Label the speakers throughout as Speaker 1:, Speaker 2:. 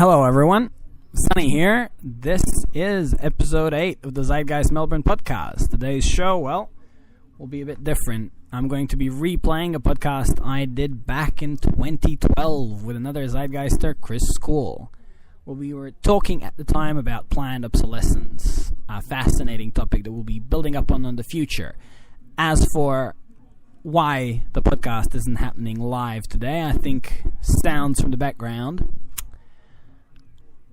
Speaker 1: Hello, everyone. Sunny here. This is episode 8 of the Zeitgeist Melbourne podcast. Today's show, will be a bit different. I'm going to be replaying a podcast I did back in 2012 with another Zeitgeister, Chris School. Well, we were talking at the time about planned obsolescence, a fascinating topic that we'll be building up on the future. As for why the podcast isn't happening live today, I think sounds from the background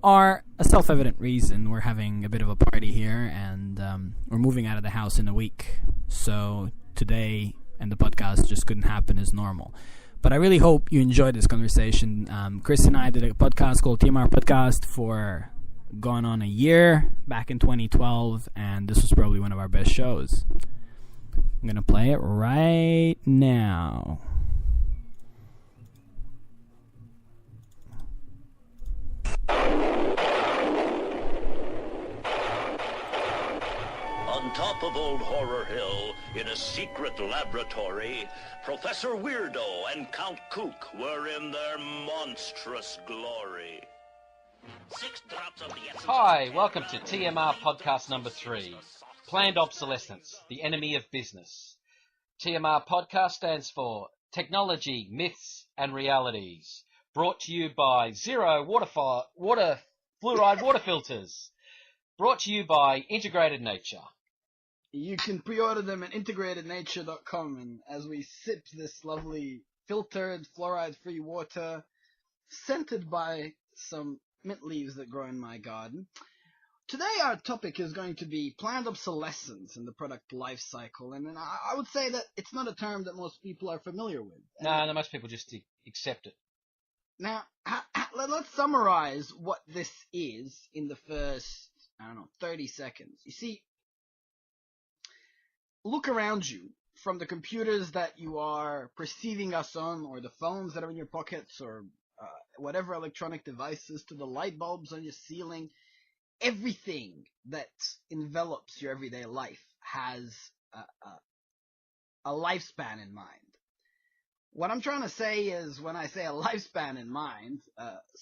Speaker 1: are a self-evident reason. We're having a bit of a party here, and we're moving out of the house in a week. So today and the podcast just couldn't happen as normal. But I really hope you enjoyed this conversation. Chris and I did a podcast called TMR Podcast for going on a year back in 2012, and this was probably one of our best shows. I'm going to play it right now.
Speaker 2: On top of Old Horror Hill, in a secret laboratory, Professor Weirdo and Count Kook were in their monstrous glory. 6 drops of the essence.
Speaker 3: Hi, welcome to TMR Podcast number 3, Planned Obsolescence, the Enemy of Business. TMR Podcast stands for Technology, Myths and Realities, brought to you by Zero Fluoride Water Filters, brought to you by Integrated Nature.
Speaker 4: You can pre-order them at integratednature.com, and as we sip this lovely filtered fluoride-free water scented by some mint leaves that grow in my garden, today our topic is going to be planned obsolescence in the product life cycle, and I would say that it's not a term that most people are familiar with.
Speaker 3: No, most people just accept it.
Speaker 4: Now, let's summarize what this is in the first, 30 seconds. You see, look around you, from the computers that you are perceiving us on, or the phones that are in your pockets, or whatever electronic devices, to the light bulbs on your ceiling. Everything that envelops your everyday life has a lifespan in mind. What I'm trying to say is, when I say a lifespan in mind,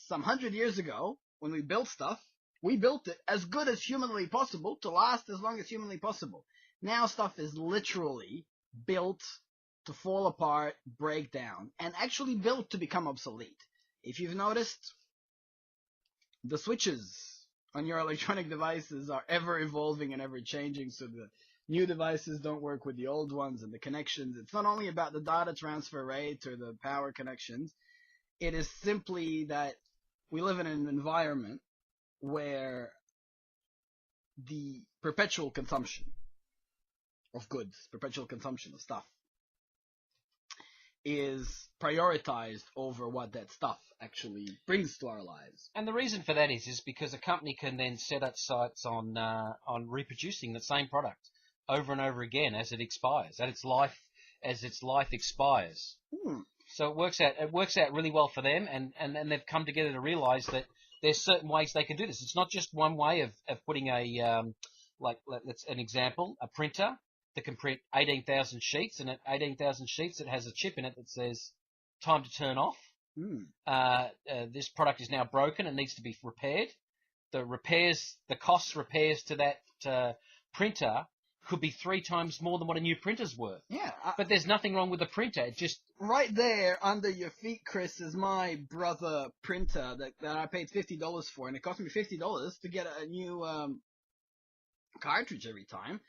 Speaker 4: some 100 years ago, when we built stuff, we built it as good as humanly possible to last as long as humanly possible. Now stuff is literally built to fall apart, break down, and actually built to become obsolete. If you've noticed, the switches on your electronic devices are ever evolving and ever changing, so the new devices don't work with the old ones, and the connections. It's not only about the data transfer rate or the power connections. It is simply that we live in an environment where the perpetual consumption of goods, perpetual consumption of stuff, is prioritized over what that stuff actually brings to our lives.
Speaker 3: And the reason for that is because a company can then set its sights on reproducing the same product over and over again as it expires, as its life expires. So it works out really well for them, and they've come together to realize that there's certain ways they can do this. It's not just one way of putting let's an example, a printer that can print 18,000 sheets, and at 18,000 sheets it has a chip in it that says time to turn off. This product is now broken and needs to be repaired. The cost repairs to that printer could be 3 times more than what a new printer's worth.
Speaker 4: Yeah.
Speaker 3: But there's nothing wrong with the printer. It just...
Speaker 4: Right there under your feet, Chris, is my brother printer that I paid $50 for, and it cost me $50 to get a new cartridge every time.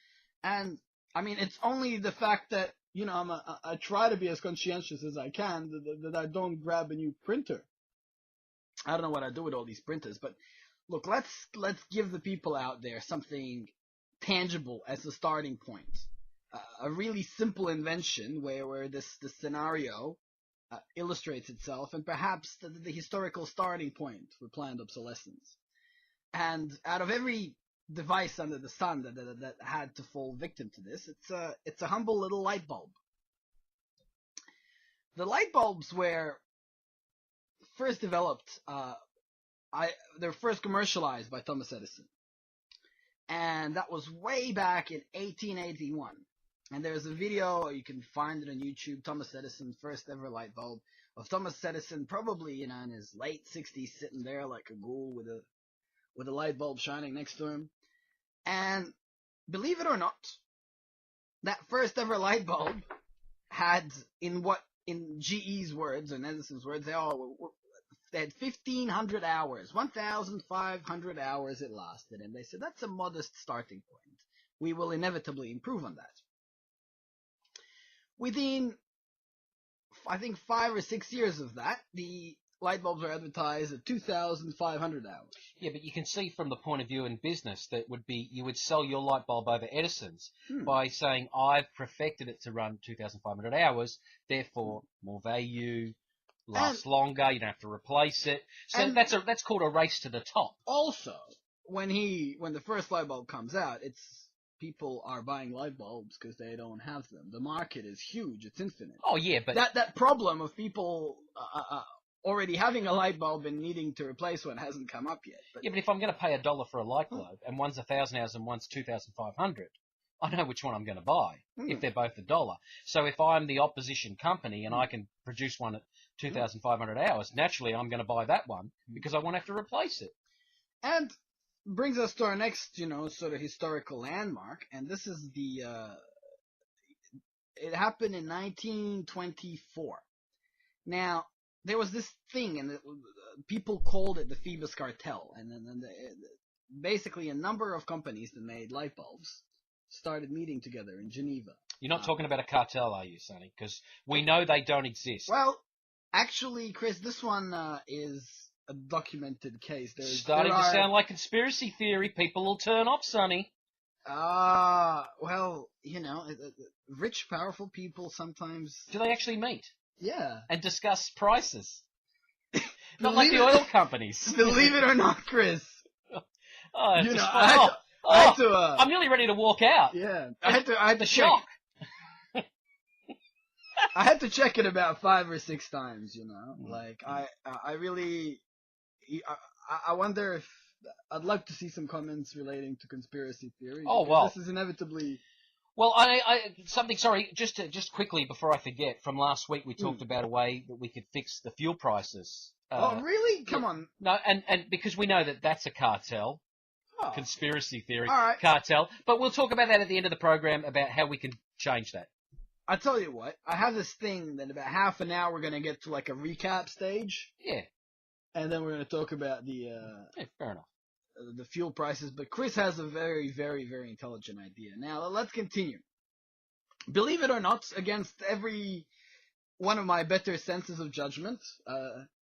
Speaker 4: And I mean, it's only the fact that, I try to be as conscientious as I can that I don't grab a new printer. I don't know what I do with all these printers, but look, let's give the people out there something tangible as a starting point. A really simple invention where this scenario illustrates itself, and perhaps the historical starting point for planned obsolescence. And out of every device under the sun that had to fall victim to this, it's a humble little light bulb. The light bulbs were first developed, they're first commercialized by Thomas Edison, and that was way back in 1881. And there's a video, you can find it on YouTube, Thomas Edison's first ever light bulb, of Thomas Edison, probably, in his late 60s, sitting there like a ghoul with a light bulb shining next to him. And believe it or not, that first ever light bulb had, in GE's words and Edison's words, they had 1,500 hours, 1,500 hours it lasted. And they said, that's a modest starting point. We will inevitably improve on that. Within, I think, 5 or 6 years of that, the light bulbs are advertised at 2,500 hours.
Speaker 3: Yeah, but you can see from the point of view in business that you would sell your light bulb over Edison's by saying, I've perfected it to run 2,500 hours, therefore more value, lasts longer, you don't have to replace it. So that's called a race to the top.
Speaker 4: Also, when the first light bulb comes out, people are buying light bulbs because they don't have them. The market is huge; it's infinite.
Speaker 3: Oh yeah, but
Speaker 4: that problem of people already having a light bulb and needing to replace one hasn't come up yet. But
Speaker 3: if I'm going to pay $1 for a light globe and one's 1,000 hours and one's 2,500, I know which one I'm going to buy if they're both $1. So if I'm the opposition company and I can produce one at 2,500 hours, naturally I'm going to buy that one because I won't have to replace it.
Speaker 4: And brings us to our next, sort of historical landmark, and this is it happened in 1924. Now, there was this thing, and people called it the Phoebus Cartel, and then basically a number of companies that made light bulbs started meeting together in Geneva.
Speaker 3: You're not talking about a cartel, are you, Sonny? Because we know they don't exist.
Speaker 4: Well, actually, Chris, this one is a documented case.
Speaker 3: Starting to sound like conspiracy theory. People will turn off, Sonny.
Speaker 4: Well, rich, powerful people sometimes...
Speaker 3: Do they actually meet?
Speaker 4: Yeah.
Speaker 3: And discuss prices? Not like the oil companies.
Speaker 4: Believe it or not, Chris.
Speaker 3: I'm nearly ready to walk out.
Speaker 4: Yeah. I had to
Speaker 3: shock.
Speaker 4: I had to check it about 5 or 6 times, Like, I really... I wonder if... I'd love to see some comments relating to conspiracy theory.
Speaker 3: Oh, well.
Speaker 4: This is inevitably...
Speaker 3: Well, just quickly before I forget, from last week we talked about a way that we could fix the fuel prices.
Speaker 4: Oh, really? Come on.
Speaker 3: No, and because we know that that's a cartel. Oh. Conspiracy theory.
Speaker 4: All right.
Speaker 3: Cartel. But we'll talk about that at the end of the program, about how we can change that.
Speaker 4: I tell you what, I have this thing that about half an hour we're going to get to like a recap stage.
Speaker 3: Yeah.
Speaker 4: And then we're going to talk about
Speaker 3: yeah, fair enough.
Speaker 4: The fuel prices, but Chris has a very, very, very intelligent idea. Now, let's continue. Believe it or not, against every one of my better senses of judgment,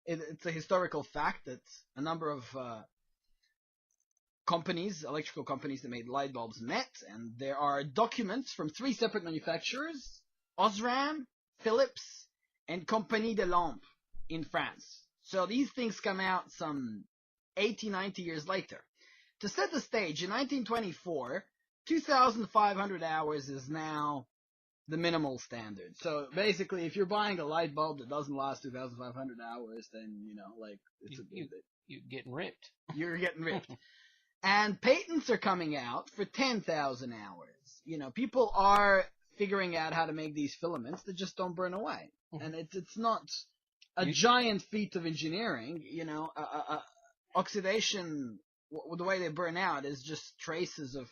Speaker 4: it's a historical fact that a number of electrical companies that made light bulbs met, and there are documents from 3 separate manufacturers, Osram, Philips, and Compagnie de Lampe in France. So these things come out some 80, 90 years later. To set the stage, in 1924, 2,500 hours is now the minimal standard. So basically, if you're buying a light bulb that doesn't last 2,500 hours, then,
Speaker 3: you're getting ripped.
Speaker 4: You're getting ripped. And patents are coming out for 10,000 hours. People are figuring out how to make these filaments that just don't burn away. And it's not a giant feat of engineering, oxidation, the way they burn out is just traces of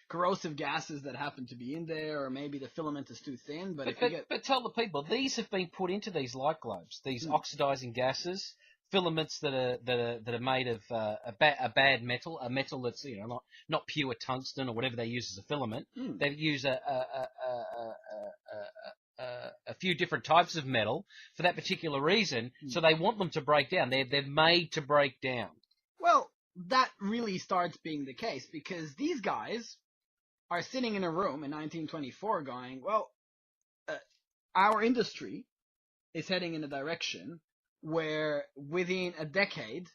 Speaker 4: corrosive gases that happen to be in there, or maybe the filament is too thin. But
Speaker 3: tell the people, these have been put into these light globes, these oxidizing gases, filaments that are made of a bad metal, a metal that's not pure tungsten or whatever they use as a filament. They use a few different types of metal for that particular reason, so they want them to break down. They're made to break down.
Speaker 4: Well, that really starts being the case, because these guys are sitting in a room in 1924 going, well, our industry is heading in a direction where within a decade,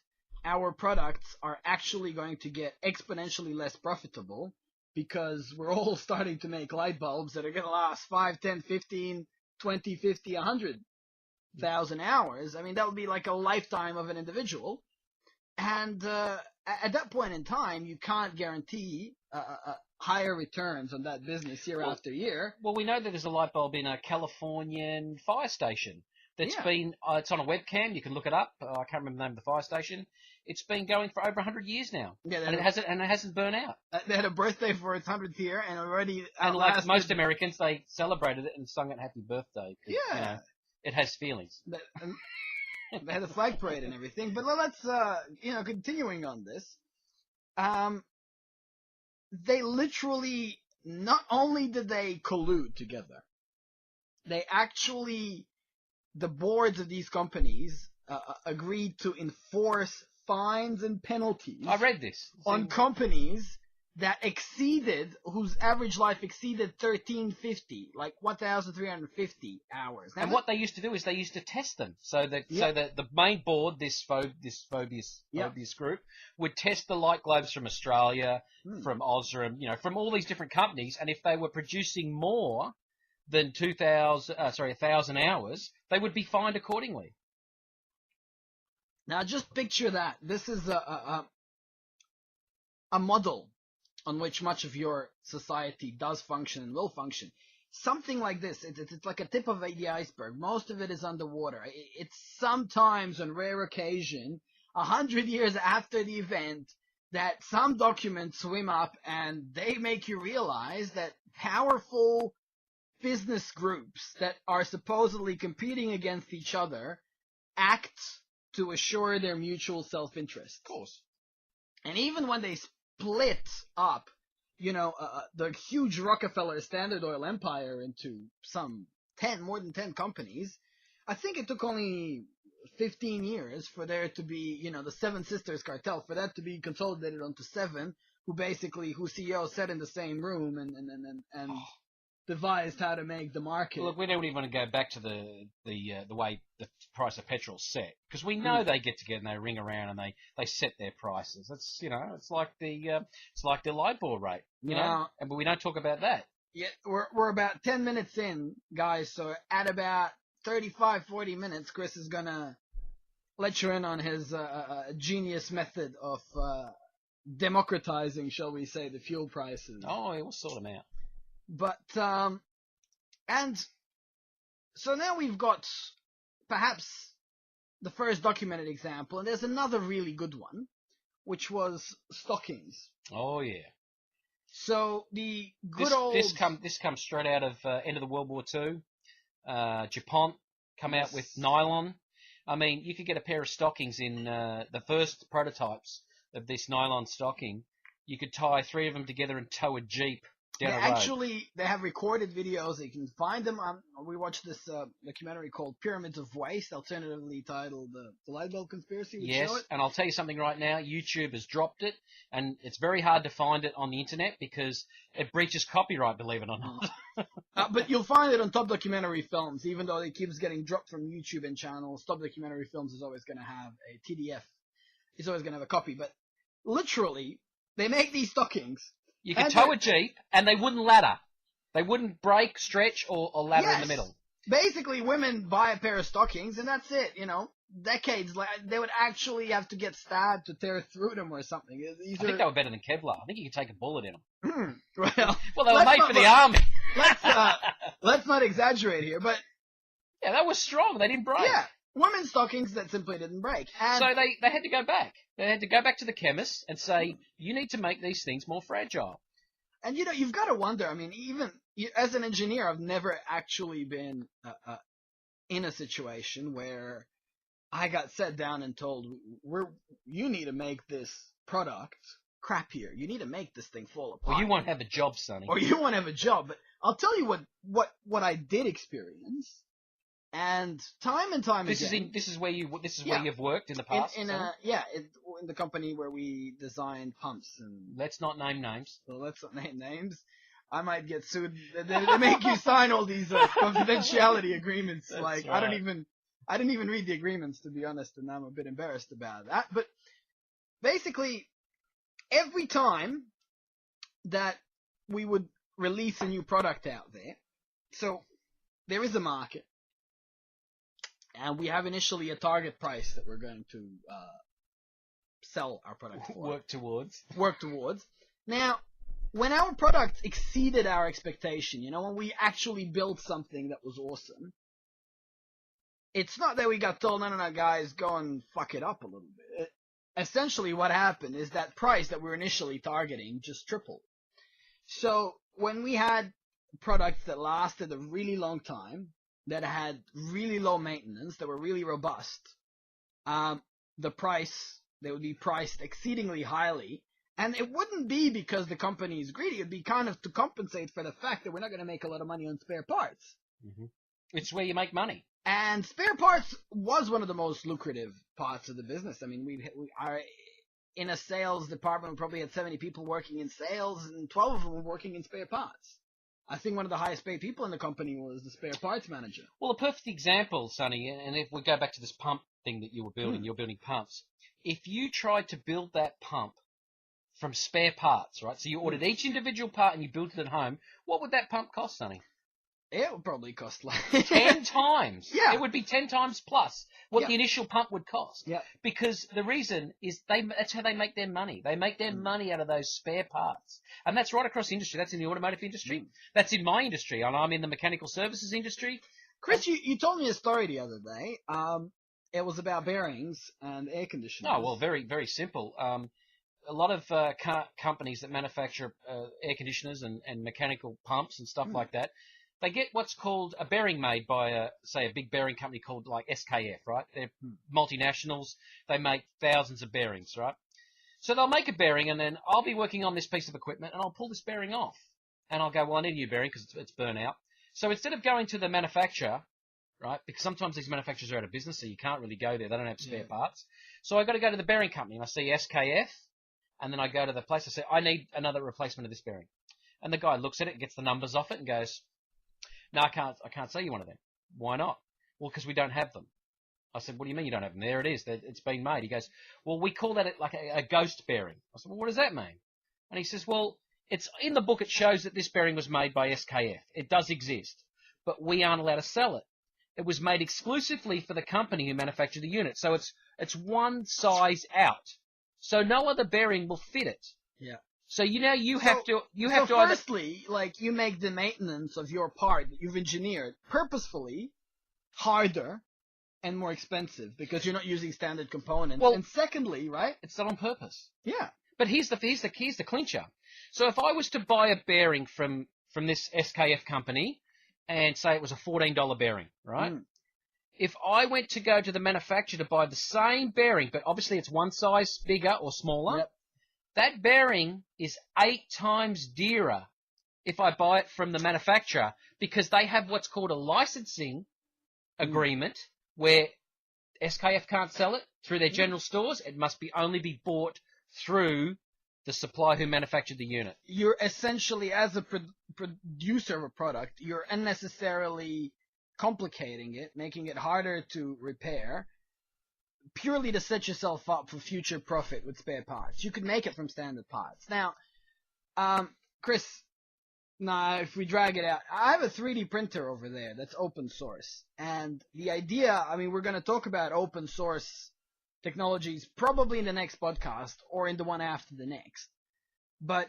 Speaker 4: our products are actually going to get exponentially less profitable, because we're all starting to make light bulbs that are going to last 5, 10, 15, 20, 50, 100,000 hours. I mean, that would be like a lifetime of an individual. And at that point in time, you can't guarantee higher returns on that business year after year.
Speaker 3: Well, we know that there's a light bulb in a Californian fire station that's
Speaker 4: Yeah.
Speaker 3: been, it's on a webcam, you can look it up. I can't remember the name of the fire station. It's been going for over 100 years now.
Speaker 4: Yeah,
Speaker 3: and it hasn't burnt out.
Speaker 4: They had a birthday for its 100th year and already
Speaker 3: And like
Speaker 4: outlasted-
Speaker 3: most Americans, they celebrated it and sung it happy birthday. 'Cause,
Speaker 4: Yeah.
Speaker 3: You know, it has feelings.
Speaker 4: They had a flag parade and everything. But let's, continuing on this. They literally, not only did they collude together, they actually, the boards of these companies agreed to enforce fines and penalties
Speaker 3: I read this.
Speaker 4: on companies that whose average life exceeded 1350, like 1,350 hours. Now,
Speaker 3: And what they used to do is they used to test them, so that the main board, this Phobius group, would test the light globes from Australia, from Osram, from all these different companies, and if they were producing more than 1,000 hours, they would be fined accordingly.
Speaker 4: Now, just picture that. This is a model on which much of your society does function and will function. Something like this. It's like a tip of the iceberg. Most of it is underwater. It's sometimes, on rare occasion, 100 years after the event, that some documents swim up and they make you realize that powerful business groups that are supposedly competing against each other act to assure their mutual self-interest.
Speaker 3: Of course.
Speaker 4: And even when they split up, the huge Rockefeller Standard Oil empire into more than 10 companies, I think it took only 15 years for there to be, the Seven Sisters cartel, for that to be consolidated onto 7, who CEOs sat in the same room and devised how to make the market.
Speaker 3: Look, we don't even want to go back to the way the price of petrol is set, because we know they get together and they ring around and they set their prices. It's it's like the LIBOR rate, but we don't talk about that.
Speaker 4: Yeah, we're about 10 minutes in, guys. So at about 35-40 minutes, Chris is gonna let you in on his genius method of democratizing, shall we say, the fuel prices.
Speaker 3: Oh, we'll sort them out.
Speaker 4: But, and so now we've got perhaps the first documented example, and there's another really good one, which was stockings.
Speaker 3: Oh, yeah.
Speaker 4: So the good
Speaker 3: this comes straight out of end of the World War II. Japan come out with nylon. I mean, you could get a pair of stockings in the first prototypes of this nylon stocking. You could tie 3 of them together and tow a Jeep down a road.
Speaker 4: Actually, they have recorded videos. You can find them. We watched this documentary called Pyramids of Waste, alternatively titled The Light Bulb Conspiracy.
Speaker 3: Yes, and I'll tell you something right now. YouTube has dropped it, and it's very hard to find it on the internet because it breaches copyright, believe it or not.
Speaker 4: But you'll find it on Top Documentary Films, even though it keeps getting dropped from YouTube and channels. Top Documentary Films is always going to have a TDF. It's always going to have a copy. But literally, they make these stockings.
Speaker 3: You could tow a Jeep, and they wouldn't ladder. They wouldn't break, stretch, or ladder in the middle.
Speaker 4: Basically, women buy a pair of stockings, and that's it. Decades later, they would actually have to get stabbed to tear through them or something.
Speaker 3: I think they were better than Kevlar. I think you could take a bullet in them.
Speaker 4: Well,
Speaker 3: they were made for the army.
Speaker 4: Let's not exaggerate here, but
Speaker 3: yeah, that was strong. They didn't break.
Speaker 4: Yeah, women's stockings that simply didn't break. And
Speaker 3: so they had to go back. They had to go back to the chemist and say, you need to make these things more fragile.
Speaker 4: And you've got to wonder. I mean, even as an engineer, I've never actually been in a situation where I got set down and told, you need to make this product crappier. You need to make this thing fall apart.
Speaker 3: Or you won't have a job, Sonny.
Speaker 4: Or you won't have a job. But I'll tell you what I did experience. And time and time again.
Speaker 3: This is where you've worked in the past.
Speaker 4: In the company where we designed pumps. And
Speaker 3: let's not name names.
Speaker 4: Well, let's not name names. I might get sued. They make you sign all these confidentiality agreements.
Speaker 3: That's
Speaker 4: like
Speaker 3: right.
Speaker 4: I didn't even read the agreements, to be honest, and I'm a bit embarrassed about that. But basically, every time that we would release a new product out there, so there is a market. And we have initially a target price that we're going to sell our product for.
Speaker 3: Work towards.
Speaker 4: Now, when our product exceeded our expectation, when we actually built something that was awesome, it's not that we got told, no, guys, go and fuck it up a little bit. Essentially what happened is that price that we were initially targeting just tripled. So when we had products that lasted a really long time, that had really low maintenance, that were really robust, they would be priced exceedingly highly. And it wouldn't be because the company is greedy. It'd be kind of to compensate for the fact that we're not going to make a lot of money on spare parts.
Speaker 3: Mm-hmm. It's where you make money.
Speaker 4: And spare parts was one of the most lucrative parts of the business. I mean, we are in a sales department. We probably had 70 people working in sales, and 12 of them were working in spare parts. I think one of the highest paid people in the company was the spare parts manager.
Speaker 3: Well, a perfect example, Sonny, and if we go back to this pump thing that you were building, you're building pumps. If you tried to build that pump from spare parts, right? So you ordered each individual part and you built it at home, what would that pump cost, Sonny?
Speaker 4: It would probably cost like
Speaker 3: 10 times.
Speaker 4: Yeah.
Speaker 3: It would be 10 times plus what the initial pump would cost.
Speaker 4: Yeah.
Speaker 3: Because the reason is that's how they make their money. They make their money out of those spare parts. And that's right across the industry. That's in the automotive industry. That's in my industry. And I'm in the mechanical services industry.
Speaker 4: Chris, you told me a story the other day. It was about bearings and air conditioners.
Speaker 3: Oh, well, very, very simple. A lot of companies that manufacture air conditioners and mechanical pumps and stuff like that, they get what's called a bearing made by, say, a big bearing company called like SKF, right? They're multinationals. They make thousands of bearings, right? So they'll make a bearing, and then I'll be working on this piece of equipment, and I'll pull this bearing off. And I'll go, well, I need a new bearing because it's burnt out. So instead of going to the manufacturer, right, because sometimes these manufacturers are out of business, so you can't really go there. They don't have spare parts. So I've got to go to the bearing company, and I see SKF, and then I go to the place. I say, I need another replacement of this bearing. And the guy looks at it, gets the numbers off it, and goes, no, I can't sell you one of them. Why not? Well, because we don't have them. I said, what do you mean you don't have them? There it is. It's been made. He goes, well, we call that like a ghost bearing. I said, well, what does that mean? And he says, well, it's in the book. It shows that this bearing was made by SKF. It does exist, but we aren't allowed to sell it. It was made exclusively for the company who manufactured the unit. So it's one size out. So no other bearing will fit it.
Speaker 4: Yeah.
Speaker 3: So you have to
Speaker 4: firstly, like, you make the maintenance of your part that you've engineered purposefully harder and more expensive because you're not using standard components.
Speaker 3: Well,
Speaker 4: and secondly, right?
Speaker 3: It's done on purpose.
Speaker 4: Yeah.
Speaker 3: But here's the clincher. So if I was to buy a bearing from this SKF company and say it was a $14 bearing, right? If I went to go to the manufacturer to buy the same bearing, but obviously it's one size bigger or smaller, that bearing is 8 times dearer if I buy it from the manufacturer because they have what's called a licensing agreement where SKF can't sell it through their general stores. It must only be bought through the supplier who manufactured the unit.
Speaker 4: You're essentially, as a producer of a product, you're unnecessarily complicating it, making it harder to repair, purely to set yourself up for future profit with spare parts. You could make it from standard parts. Now, Chris, if we drag it out, I have a 3D printer over there that's open source. And the idea, I mean, we're going to talk about open source technologies probably in the next podcast or in the one after the next. But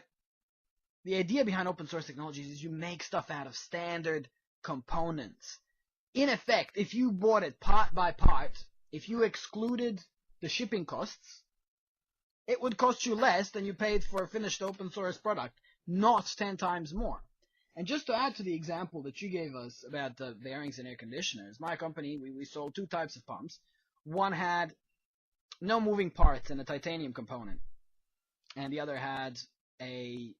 Speaker 4: the idea behind open source technologies is you make stuff out of standard components. In effect, if you bought it part by part, if you excluded the shipping costs, it would cost you less than you paid for a finished open source product, not 10 times more. And just to add to the example that you gave us about the bearings and air conditioners, my company, we sold 2 types of pumps. One had no moving parts and a titanium component, and the other had a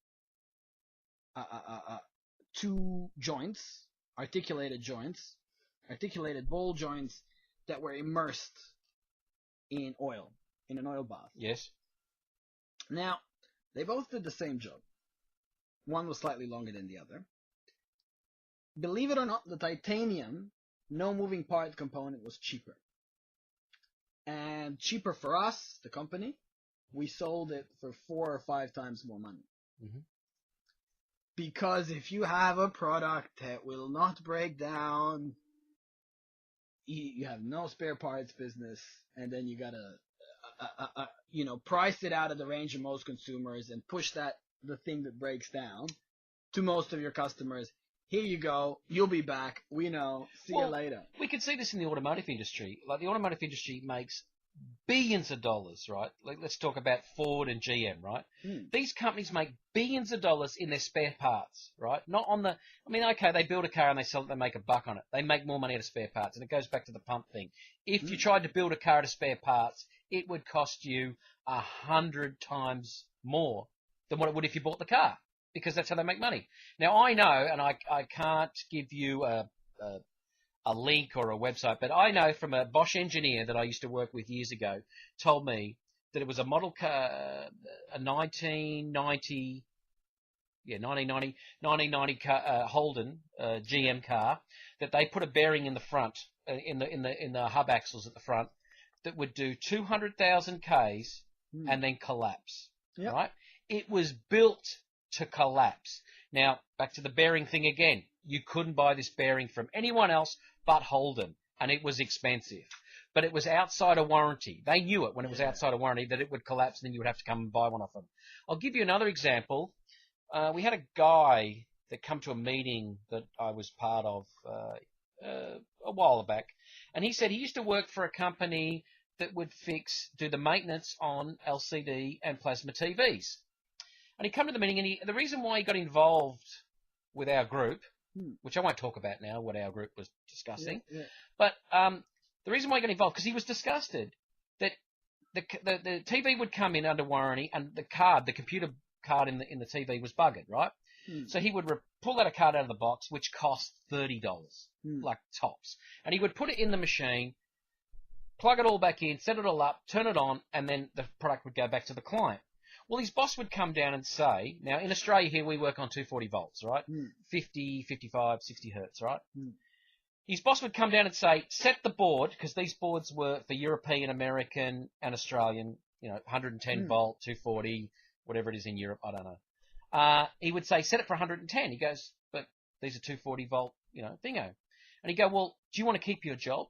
Speaker 4: 2 joints, articulated ball joints that were immersed in oil, in an oil bath.
Speaker 3: Yes.
Speaker 4: Now, they both did the same job. One was slightly longer than the other. Believe it or not, the titanium, no moving part component was cheaper. And cheaper for us, the company, we sold it for 4 or 5 times more money.
Speaker 3: Mm-hmm.
Speaker 4: Because if you have a product that will not break down, you have no spare parts business, and then you gotta, price it out of the range of most consumers and push that the thing that breaks down to most of your customers. Here you go. You'll be back. We know. See you later.
Speaker 3: We can see this in the automotive industry. Like the automotive industry makes billions of dollars, right? Like, let's talk about Ford and GM, right? These companies make billions of dollars in their spare parts, right? Not on the, I mean, okay, they build a car and they sell it, they make a buck on it. They make more money out of spare parts, and it goes back to the pump thing. If you tried to build a car out of spare parts, it would cost you 100 times more than what it would if you bought the car, because that's how they make money. Now, I know, and I can't give you a link or a website, but I know from a Bosch engineer that I used to work with years ago, told me that it was a model car, a 1990 car, Holden GM car, that they put a bearing in the front, in the hub axles at the front, that would do 200,000 Ks and then collapse.
Speaker 4: Yep.
Speaker 3: Right? It was built to collapse. Now, back to the bearing thing again. You couldn't buy this bearing from anyone else but Holden, and it was expensive. But it was outside of warranty. They knew it when it was outside of warranty that it would collapse, and then you would have to come and buy one off them. I'll give you another example. We had a guy that come to a meeting that I was part of a while back, and he said he used to work for a company that would do the maintenance on LCD and plasma TVs. And he come to the meeting, and the reason why he got involved with our group, which I won't talk about now, what our group was discussing, but the reason why he got involved, because he was disgusted that the TV would come in under warranty, and the computer card in the TV was buggered, right? So he would pull out a card out of the box, which cost $30, like tops, and he would put it in the machine, plug it all back in, set it all up, turn it on, and then the product would go back to the client. Well, his boss would come down and say, now in Australia here we work on 240 volts, right? 50, 55, 60 hertz, right? His boss would come down and say, set the board, because these boards were for European, American, and Australian, 110 volt, 240, whatever it is in Europe, I don't know. He would say, set it for 110. He goes, but these are 240 volt, thingo. And he'd go, well, do you want to keep your job?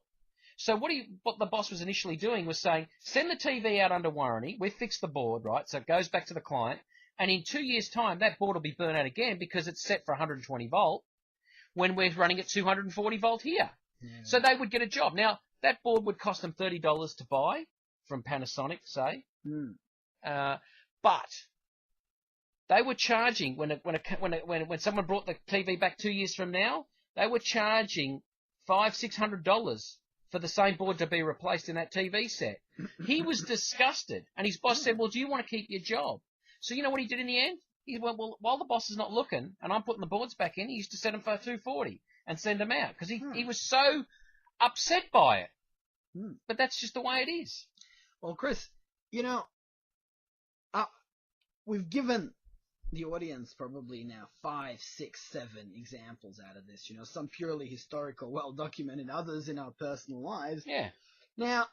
Speaker 3: So what the boss was initially doing was saying, send the TV out under warranty, we fix the board, right, so it goes back to the client, and in 2 years' time, that board will be burnt out again because it's set for 120 volt when we're running at 240 volt here. So they would get a job. Now, that board would cost them $30 to buy from Panasonic, say, but they were charging, when someone brought the TV back 2 years from now, they were charging $500-600 for the same board to be replaced in that TV set. He was disgusted, and his boss said, well, do you want to keep your job? So you know what he did in the end? He went, well, while the boss is not looking, and I'm putting the boards back in, he used to set them for 240 and send them out, because he was so upset by it. But that's just the way it is.
Speaker 4: Well, Chris, we've given the audience probably now 5, 6, 7 examples out of this, some purely historical, well documented, others in our personal lives.
Speaker 3: Yeah.
Speaker 4: Now,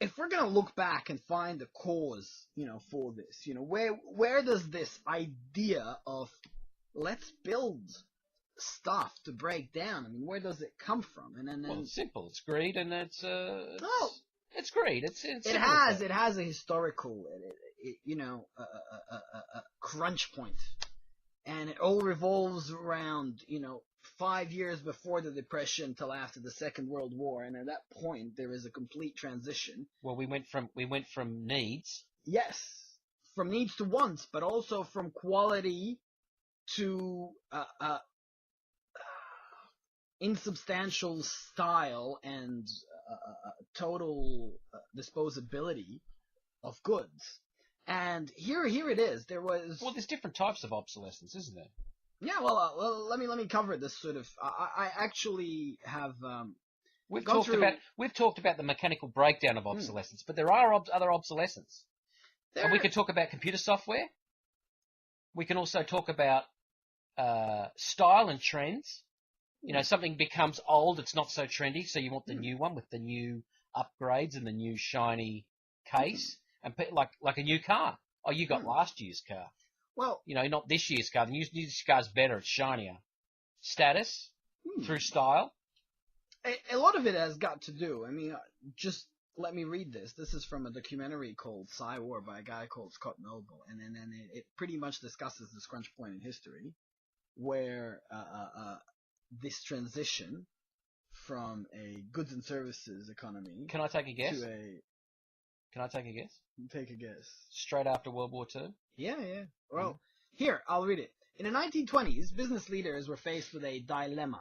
Speaker 4: if we're going to look back and find the cause, for this, where does this idea of let's build stuff to break down, where does it come from?
Speaker 3: Well, it's simple. It's greed, and it's greed. It
Speaker 4: has a historical, crunch point, and it all revolves around 5 years before the Depression till after the Second World War, and at that point there is a complete transition.
Speaker 3: Well, we went from needs.
Speaker 4: Yes, from needs to wants, but also from quality to insubstantial style and total disposability of goods. And here it is.
Speaker 3: There's different types of obsolescence, isn't there?
Speaker 4: Yeah. Well, let me cover this sort of. I actually have.
Speaker 3: We've talked about the mechanical breakdown of obsolescence, but there are other obsolescence. And we can talk about computer software. We can also talk about style and trends. Something becomes old, it's not so trendy, so you want the new one with the new upgrades and the new shiny case, and like a new car. Oh, you got last year's car.
Speaker 4: Well,
Speaker 3: not this year's car. The new car's better, it's shinier. Status through style.
Speaker 4: A lot of it has got to do. Just let me read this. This is from a documentary called War by a guy called Scott Noble, and then it pretty much discusses this crunch point in history, where this transition from a goods and services economy.
Speaker 3: Can I take a guess?
Speaker 4: Can I take a guess? Take a guess.
Speaker 3: Straight after World War II?
Speaker 4: Yeah. Well, here, I'll read it. In the 1920s, business leaders were faced with a dilemma.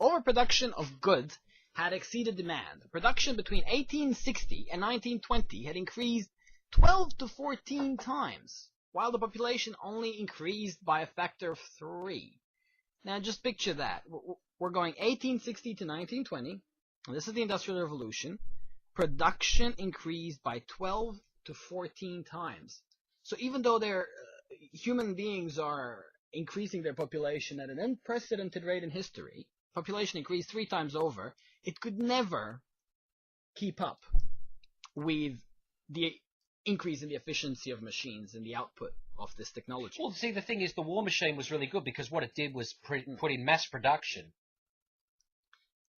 Speaker 4: Overproduction of goods had exceeded demand. Production between 1860 and 1920 had increased 12 to 14 times, while the population only increased by a factor of 3. Now, just picture that. We're going 1860 to 1920. This is the Industrial Revolution. Production increased by 12 to 14 times. So even though human beings are increasing their population at an unprecedented rate in history, population increased 3 times over, it could never keep up with the increase in the efficiency of machines and the output of this technology.
Speaker 3: Well, see, the thing is, the war machine was really good because what it did was put in mass production.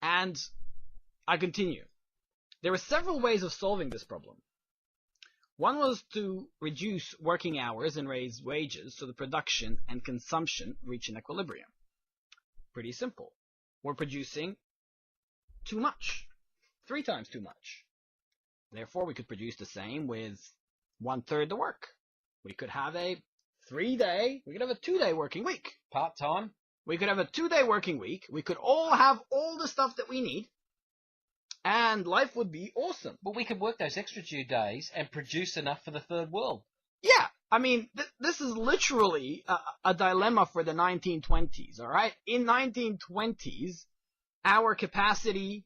Speaker 4: And I continue. There were several ways of solving this problem. One was to reduce working hours and raise wages so the production and consumption reach an equilibrium. Pretty simple. We're producing too much. 3 times too much. Therefore, we could produce the same with 1/3 the work. We could have a 3-day, we could have a 2-day working week.
Speaker 3: Part-time?
Speaker 4: We could have a 2-day working week. We could all have all the stuff that we need. And life would be awesome.
Speaker 3: But we could work those extra 2 days and produce enough for the third world.
Speaker 4: Yeah. I mean, this is literally a dilemma for the 1920s, all right? In 1920s, our capacity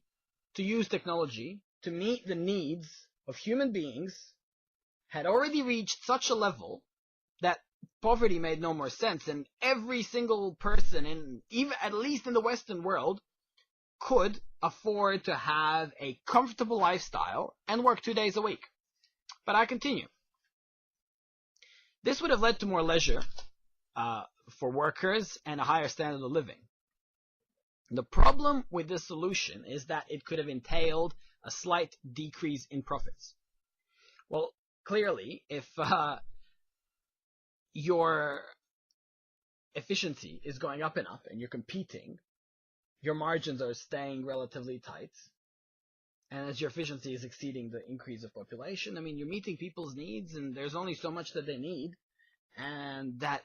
Speaker 4: to use technology to meet the needs of human beings had already reached such a level that poverty made no more sense, and every single person, even at least in the Western world, could afford to have a comfortable lifestyle and work 2 days a week. But I continue. This would have led to more leisure for workers and a higher standard of living. The problem with this solution is that it could have entailed a slight decrease in profits. Well, clearly, if your efficiency is going up and up and you're competing, your margins are staying relatively tight. And as your efficiency is exceeding the increase of population, I mean, you're meeting people's needs and there's only so much that they need. And that,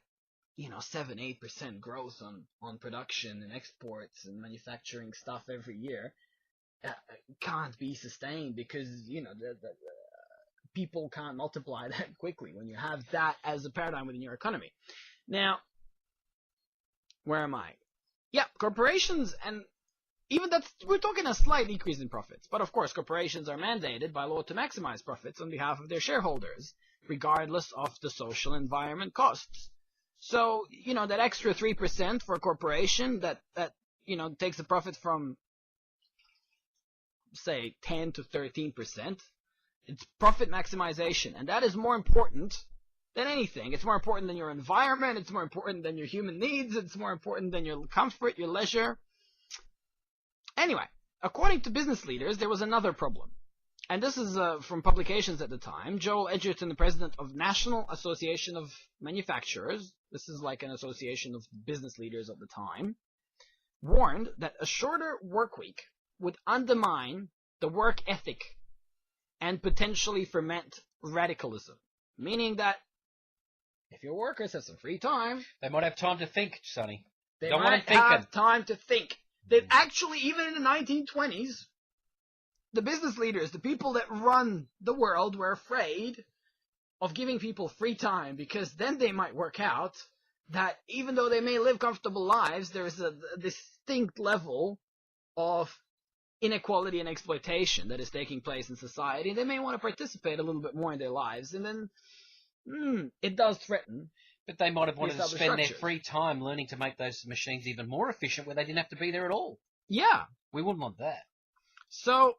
Speaker 4: 7-8% growth on production and exports and manufacturing stuff every year can't be sustained because, the people can't multiply that quickly when you have that as a paradigm within your economy. Now, where am I? Yeah, corporations, and even we're talking a slight decrease in profits. But of course, corporations are mandated by law to maximize profits on behalf of their shareholders, regardless of the social environment costs. So, that extra 3% for a corporation that takes a profit from, say, 10 to 13%, it's profit maximization. And that is more important than anything. It's more important than your environment. It's more important than your human needs. It's more important than your comfort, your leisure. Anyway, according to business leaders, there was another problem. And this is from publications at the time. Joel Edgerton, the president of National Association of Manufacturers, this is like an association of business leaders at the time, warned that a shorter work week would undermine the work ethic and potentially ferment radicalism. Meaning that if your workers have some free time,
Speaker 3: they might have time to think, Sonny.
Speaker 4: They might have time to think. That actually, even in the 1920s, the business leaders, the people that run the world, were afraid of giving people free time because then they might work out that even though they may live comfortable lives, there is a distinct level of inequality and exploitation that is taking place in society. They may want to participate a little bit more in their lives, and then it does threaten.
Speaker 3: But they might have wanted to spend their free time learning to make those machines even more efficient where they didn't have to be there at all.
Speaker 4: Yeah.
Speaker 3: We wouldn't want that.
Speaker 4: So,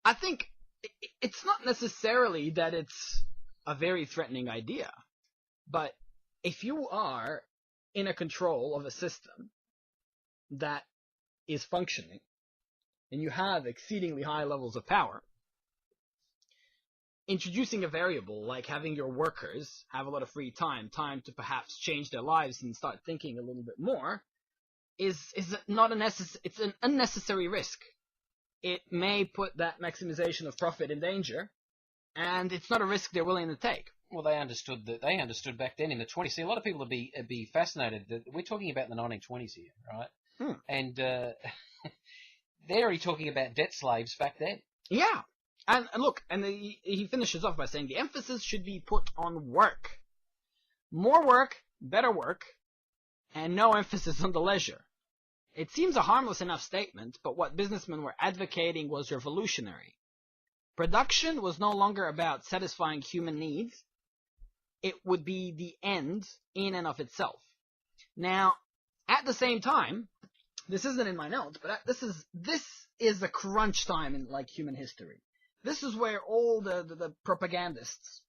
Speaker 4: I think it's not necessarily that it's a very threatening idea, but if you are in a control of a system that is functioning, and you have exceedingly high levels of power, introducing a variable like having your workers have a lot of free time to perhaps change their lives and start thinking a little bit more, is not it's an unnecessary risk. It may put that maximization of profit in danger, and it's not a risk they're willing to take.
Speaker 3: Well, they understood back then in the 20s. See, a lot of people would be fascinated that we're talking about the 1920s here, right? And they're already talking about debt slaves back then.
Speaker 4: Yeah. And look, and he finishes off by saying the emphasis should be put on work. More work, better work, and no emphasis on the leisure. It seems a harmless enough statement, but what businessmen were advocating was revolutionary. Production was no longer about satisfying human needs. It would be the end in and of itself. Now, at the same time, this isn't in my notes, but this is a crunch time in like human history. This is where all the propagandists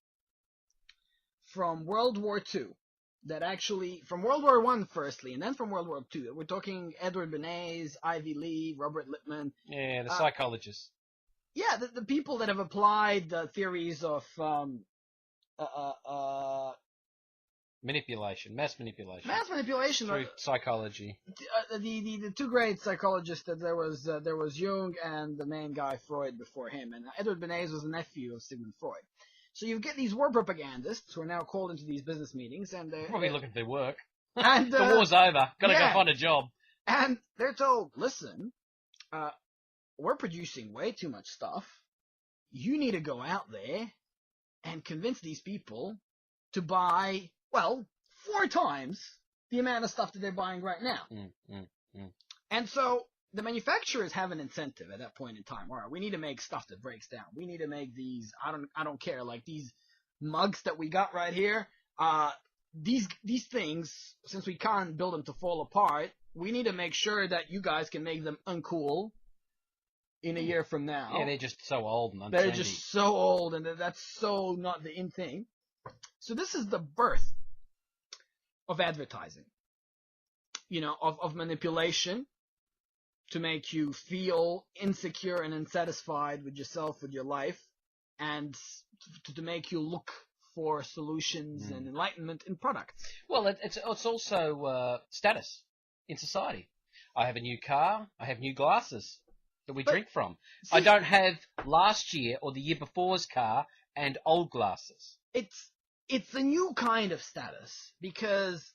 Speaker 4: from World War II, from World War I firstly, and then from World War II, we're talking Edward Bernays, Ivy Lee, Robert Lippmann.
Speaker 3: Yeah, the psychologists.
Speaker 4: Yeah, the people that have applied the theories of
Speaker 3: manipulation, mass manipulation.
Speaker 4: Mass manipulation
Speaker 3: through psychology.
Speaker 4: The two great psychologists that there was Jung and the main guy Freud before him, and Edward Bernays was a nephew of Sigmund Freud. So you get these war propagandists who are now called into these business meetings, and they're
Speaker 3: probably looking for their work.
Speaker 4: And
Speaker 3: the war's over. Gotta go find a job.
Speaker 4: And they're told, listen, we're producing way too much stuff. You need to go out there and convince these people to buy, 4 times the amount of stuff that they're buying right now. And so the manufacturers have an incentive at that point in time. All right, we need to make stuff that breaks down. We need to make these, I don't care, like these mugs that we got right here. These things, since we can't build them to fall apart, we need to make sure that you guys can make them uncool in a year from now.
Speaker 3: Yeah, they're just so old and untrending.
Speaker 4: They're just so old, and that's so not the in thing. So this is the birth of advertising, of manipulation to make you feel insecure and unsatisfied with yourself, with your life, and to make you look for solutions and enlightenment in products.
Speaker 3: Well, it's also status in society. I have a new car. I have new glasses that we drink from. See, I don't have last year or the year before's car and old glasses.
Speaker 4: It's a new kind of status because,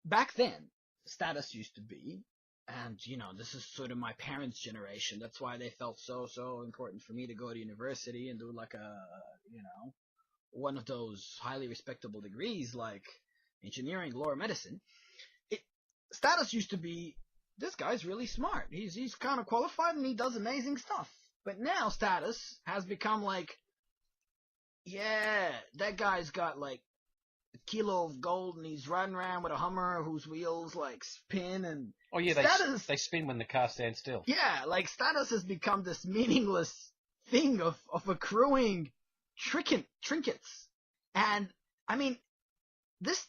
Speaker 4: back then, status used to be, and, this is sort of my parents' generation. That's why they felt so important for me to go to university and do like one of those highly respectable degrees like engineering, law, or medicine. Status used to be, this guy's really smart. He's kind of qualified and he does amazing stuff. But now status has become like, yeah, that guy's got like a kilo of gold and he's riding around with a Hummer whose wheels like spin and...
Speaker 3: Oh yeah,
Speaker 4: status,
Speaker 3: they spin when the car stands still.
Speaker 4: Yeah, like status has become this meaningless thing of accruing trinkets. And, I mean, this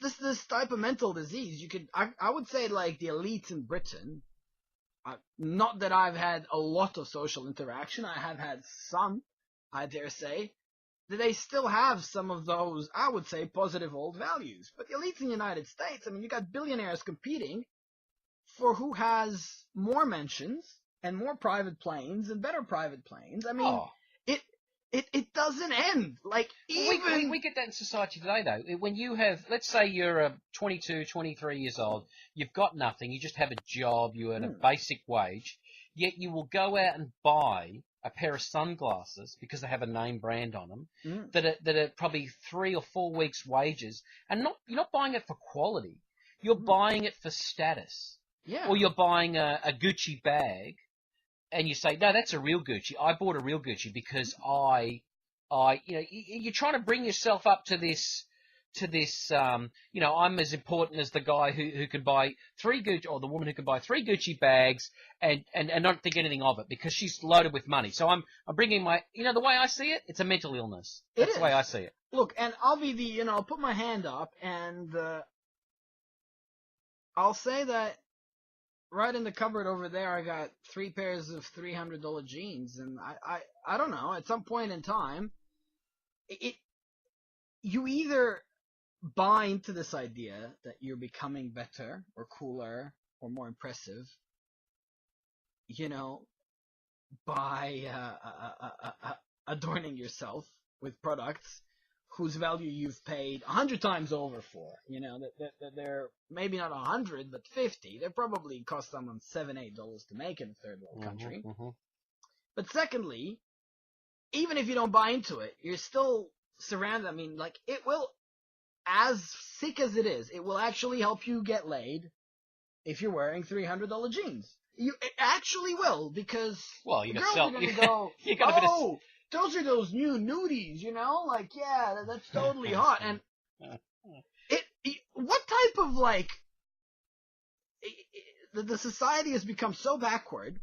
Speaker 4: type of mental disease, I would say like the elites in Britain, not that I've had a lot of social interaction, I have had some, I dare say, that they still have some of those, I would say, positive old values. But the elites in the United States, I mean, you got billionaires competing for who has more mentions and more private planes and better private planes. I mean, it doesn't end. Like, even...
Speaker 3: We get that in society today, though. When you have, let's say you're 22, 23 years old, you've got nothing, you just have a job, you earn a basic wage, yet you will go out and buy a pair of sunglasses because they have a name brand on them that are probably 3 or 4 weeks' wages, and you're not buying it for quality. You're buying it for status.
Speaker 4: Yeah.
Speaker 3: Or you're buying a Gucci bag, and you say, no, that's a real Gucci. I bought a real Gucci because you're trying to bring yourself up to this, I'm as important as the guy who could buy 3 Gucci, or the woman who could buy 3 Gucci bags and not think anything of it because she's loaded with money. So I'm bringing the way I see it, it's a mental illness. That's the way I see it.
Speaker 4: Look, and I'll be I'll put my hand up and I'll say that right in the cupboard over there, I got 3 pairs of $300 jeans, and I don't know. At some point in time, you either buy into this idea that you're becoming better or cooler or more impressive, by adorning yourself with products whose value you've paid 100 times over for. That they're maybe not 100, but 50. They probably cost someone $7-8 to make in a third world country.
Speaker 3: Mm-hmm.
Speaker 4: But secondly, even if you don't buy into it, you're still surrounded. I mean, like, it will, as sick as it is, it will actually help you get laid if you're wearing $300 jeans. It actually will, because
Speaker 3: you
Speaker 4: the
Speaker 3: got
Speaker 4: girls are going to go, those are those new nudies, like, yeah, that's totally hot. And what type of, like, the society has become so backward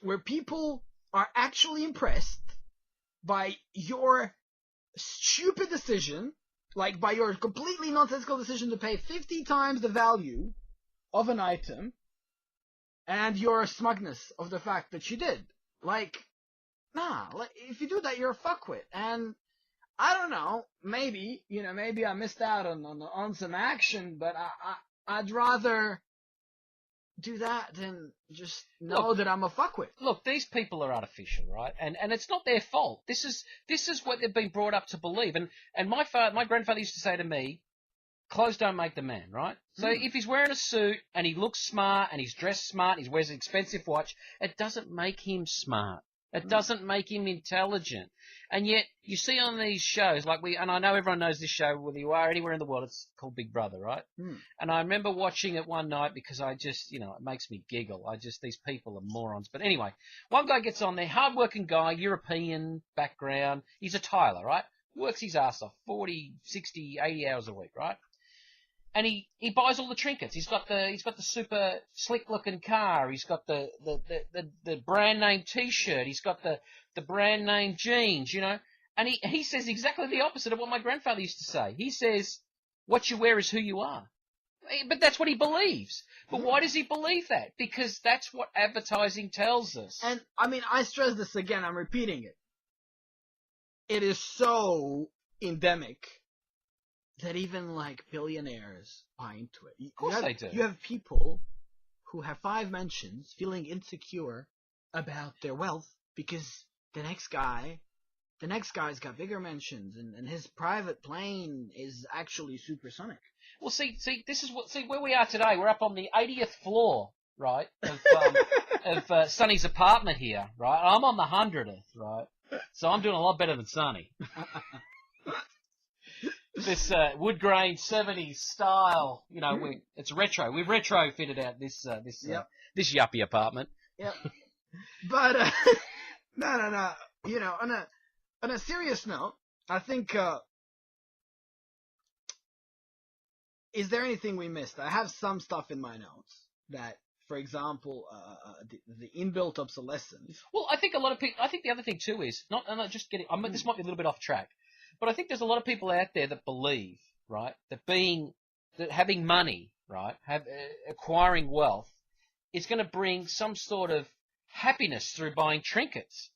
Speaker 4: where people are actually impressed by your stupid decision, like by your completely nonsensical decision to pay 50 times the value of an item, and your smugness of the fact that you did. Like, nah, like, if you do that, you're a fuckwit. And I don't know, maybe I missed out on some action, but I'd rather do that than just know that I'm a fuckwit.
Speaker 3: Look, these people are artificial, right? And it's not their fault. This is what they've been brought up to believe. And my grandfather used to say to me, clothes don't make the man, right? So if he's wearing a suit and he looks smart and he's dressed smart and he wears an expensive watch, it doesn't make him smart. It doesn't make him intelligent. And yet, you see on these shows, and I know everyone knows this show, whether you are anywhere in the world, it's called Big Brother, right? And I remember watching it one night because I just, it makes me giggle. these people are morons. But anyway, one guy gets on there, hard-working guy, European background. He's a tiler, right? Works his ass off, 40, 60, 80 hours a week, right? And he buys all the trinkets. He's got the super slick looking car. He's got the brand name T-shirt. He's got the brand name jeans. And he says exactly the opposite of what my grandfather used to say. He says, "What you wear is who you are." But that's what he believes. But why does he believe that? Because that's what advertising tells us.
Speaker 4: And I mean, I stress this again. I'm repeating it. It is so endemic that even, like, billionaires buy into it.
Speaker 3: Of course they do.
Speaker 4: You have people who have 5 mentions feeling insecure about their wealth because the next guy's got bigger mentions and his private plane is actually supersonic.
Speaker 3: Well, see, this is where we are today. We're up on the 80th floor, right, of Sonny's apartment here, right? I'm on the 100th, right? So I'm doing a lot better than Sonny. This wood grain 70s style, it's retro. We've retrofitted out this yuppie apartment.
Speaker 4: Yep. But no. On a serious note, I think is there anything we missed? I have some stuff in my notes that, for example, the inbuilt obsolescence.
Speaker 3: Well, I think a lot of people. I think the other thing too is not just getting. This might be a little bit off track. But I think there's a lot of people out there that believe, right, that having money, right, acquiring wealth is going to bring some sort of happiness through buying trinkets.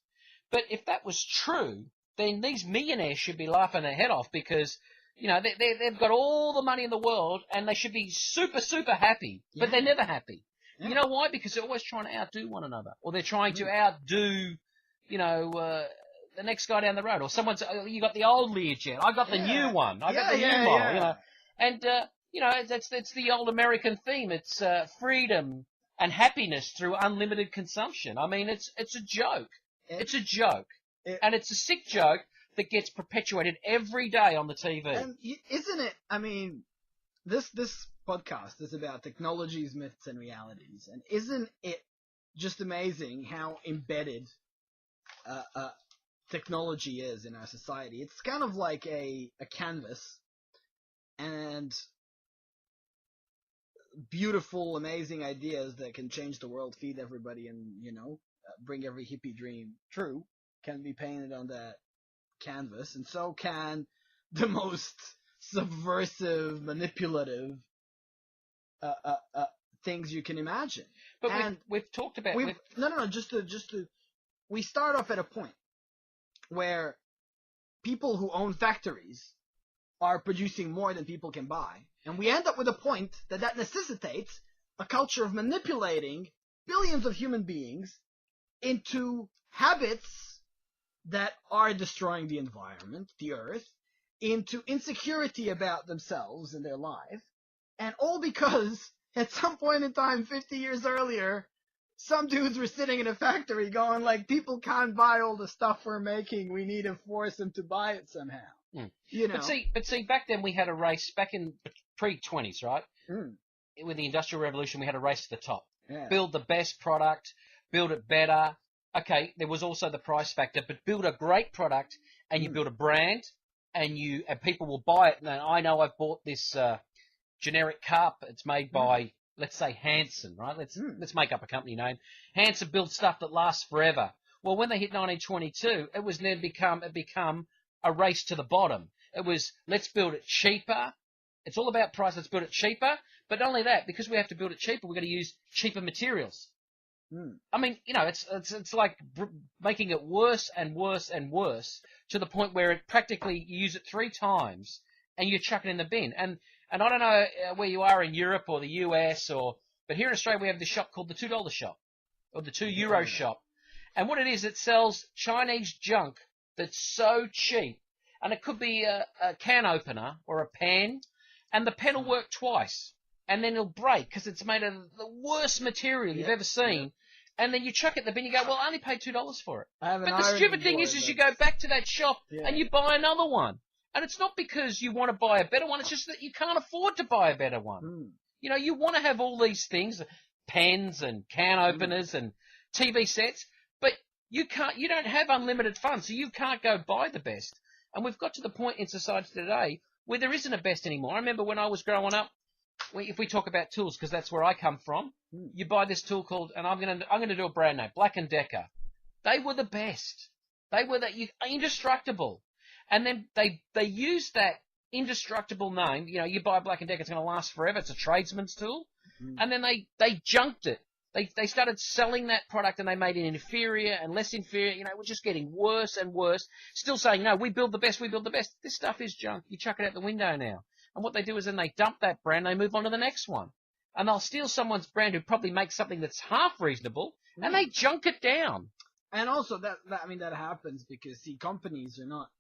Speaker 3: But if that was true, then these millionaires should be laughing their head off because, they've got all the money in the world and they should be super, super happy, but they're never happy. Yeah. You know why? Because they're always trying to outdo one another, or they're trying to outdo, the next guy down the road, or you got the old Learjet, I got the new one, I got the new model, and that's the old American theme. It's freedom and happiness through unlimited consumption. I mean, it's a joke. It's a joke, and it's a sick joke that gets perpetuated every day on the TV.
Speaker 4: And isn't it? I mean, this podcast is about technologies, myths, and realities, and isn't it just amazing how embedded technology is in our society? It's kind of like a canvas, and beautiful, amazing ideas that can change the world, feed everybody, and bring every hippie dream true can be painted on that canvas, and so can the most subversive, manipulative things you can imagine.
Speaker 3: But
Speaker 4: And
Speaker 3: we've talked about...
Speaker 4: we start off at a point where people who own factories are producing more than people can buy. And we end up with a point that necessitates a culture of manipulating billions of human beings into habits that are destroying the environment, the earth, into insecurity about themselves and their life, and all because at some point in time, 50 years earlier, some dudes were sitting in a factory going like, people can't buy all the stuff we're making, we need to force them to buy it somehow. You know?
Speaker 3: But see, back then we had a race, back in pre-20s, right?
Speaker 4: Mm.
Speaker 3: With the Industrial Revolution, we had a race to the top.
Speaker 4: Yeah.
Speaker 3: Build the best product, build it better. Okay, there was also the price factor, but build a great product, and you build a brand, and people will buy it. And I know I've bought this generic cup. It's made by, let's say, Hanson, right? Let's make up a company name. Hanson builds stuff that lasts forever. Well, when they hit 1922, it was then become a race to the bottom. It was, let's build it cheaper. It's all about price. Let's build it cheaper. But not only that, because we have to build it cheaper, we're going to use cheaper materials. I mean, you know, it's like making it worse and worse and worse to the point where it practically, you use it 3 times and you chuck it in the bin. And I don't know where you are in Europe or the US, but here in Australia we have this shop called the $2 shop or the €2 shop. And what it is, it sells Chinese junk that's so cheap. And it could be a can opener or a pen, and the pen will work twice. And then it'll break because it's made of the worst material you've ever seen. And then you chuck it in the bin, you go, well, I only paid $2 for it. But the stupid thing is you go back to that shop and you buy another one. And it's not because you want to buy a better one, it's just that you can't afford to buy a better one. You know, you want to have all these things, pens and can openers and TV sets, but you don't have unlimited funds, so you can't go buy the best. And we've got to the point in society today where there isn't a best anymore. I remember when I was growing up, if we talk about tools, because that's where I come from, you buy this tool called, and I'm going to do a brand name, Black & Decker. They were the best. They were indestructible. And then they used that indestructible name. You know, you buy a Black & Decker, it's going to last forever. It's a tradesman's tool. And then they junked it. They started selling that product and they made it inferior and less inferior. You know, we're just getting worse and worse. Still saying, no, we build the best, we build the best. This stuff is junk. You chuck it out the window now. And what they do is then they dump that brand, they move on to the next one. And they'll steal someone's brand who probably makes something that's half reasonable, and they junk it down.
Speaker 4: And also, that happens because, see, companies are not...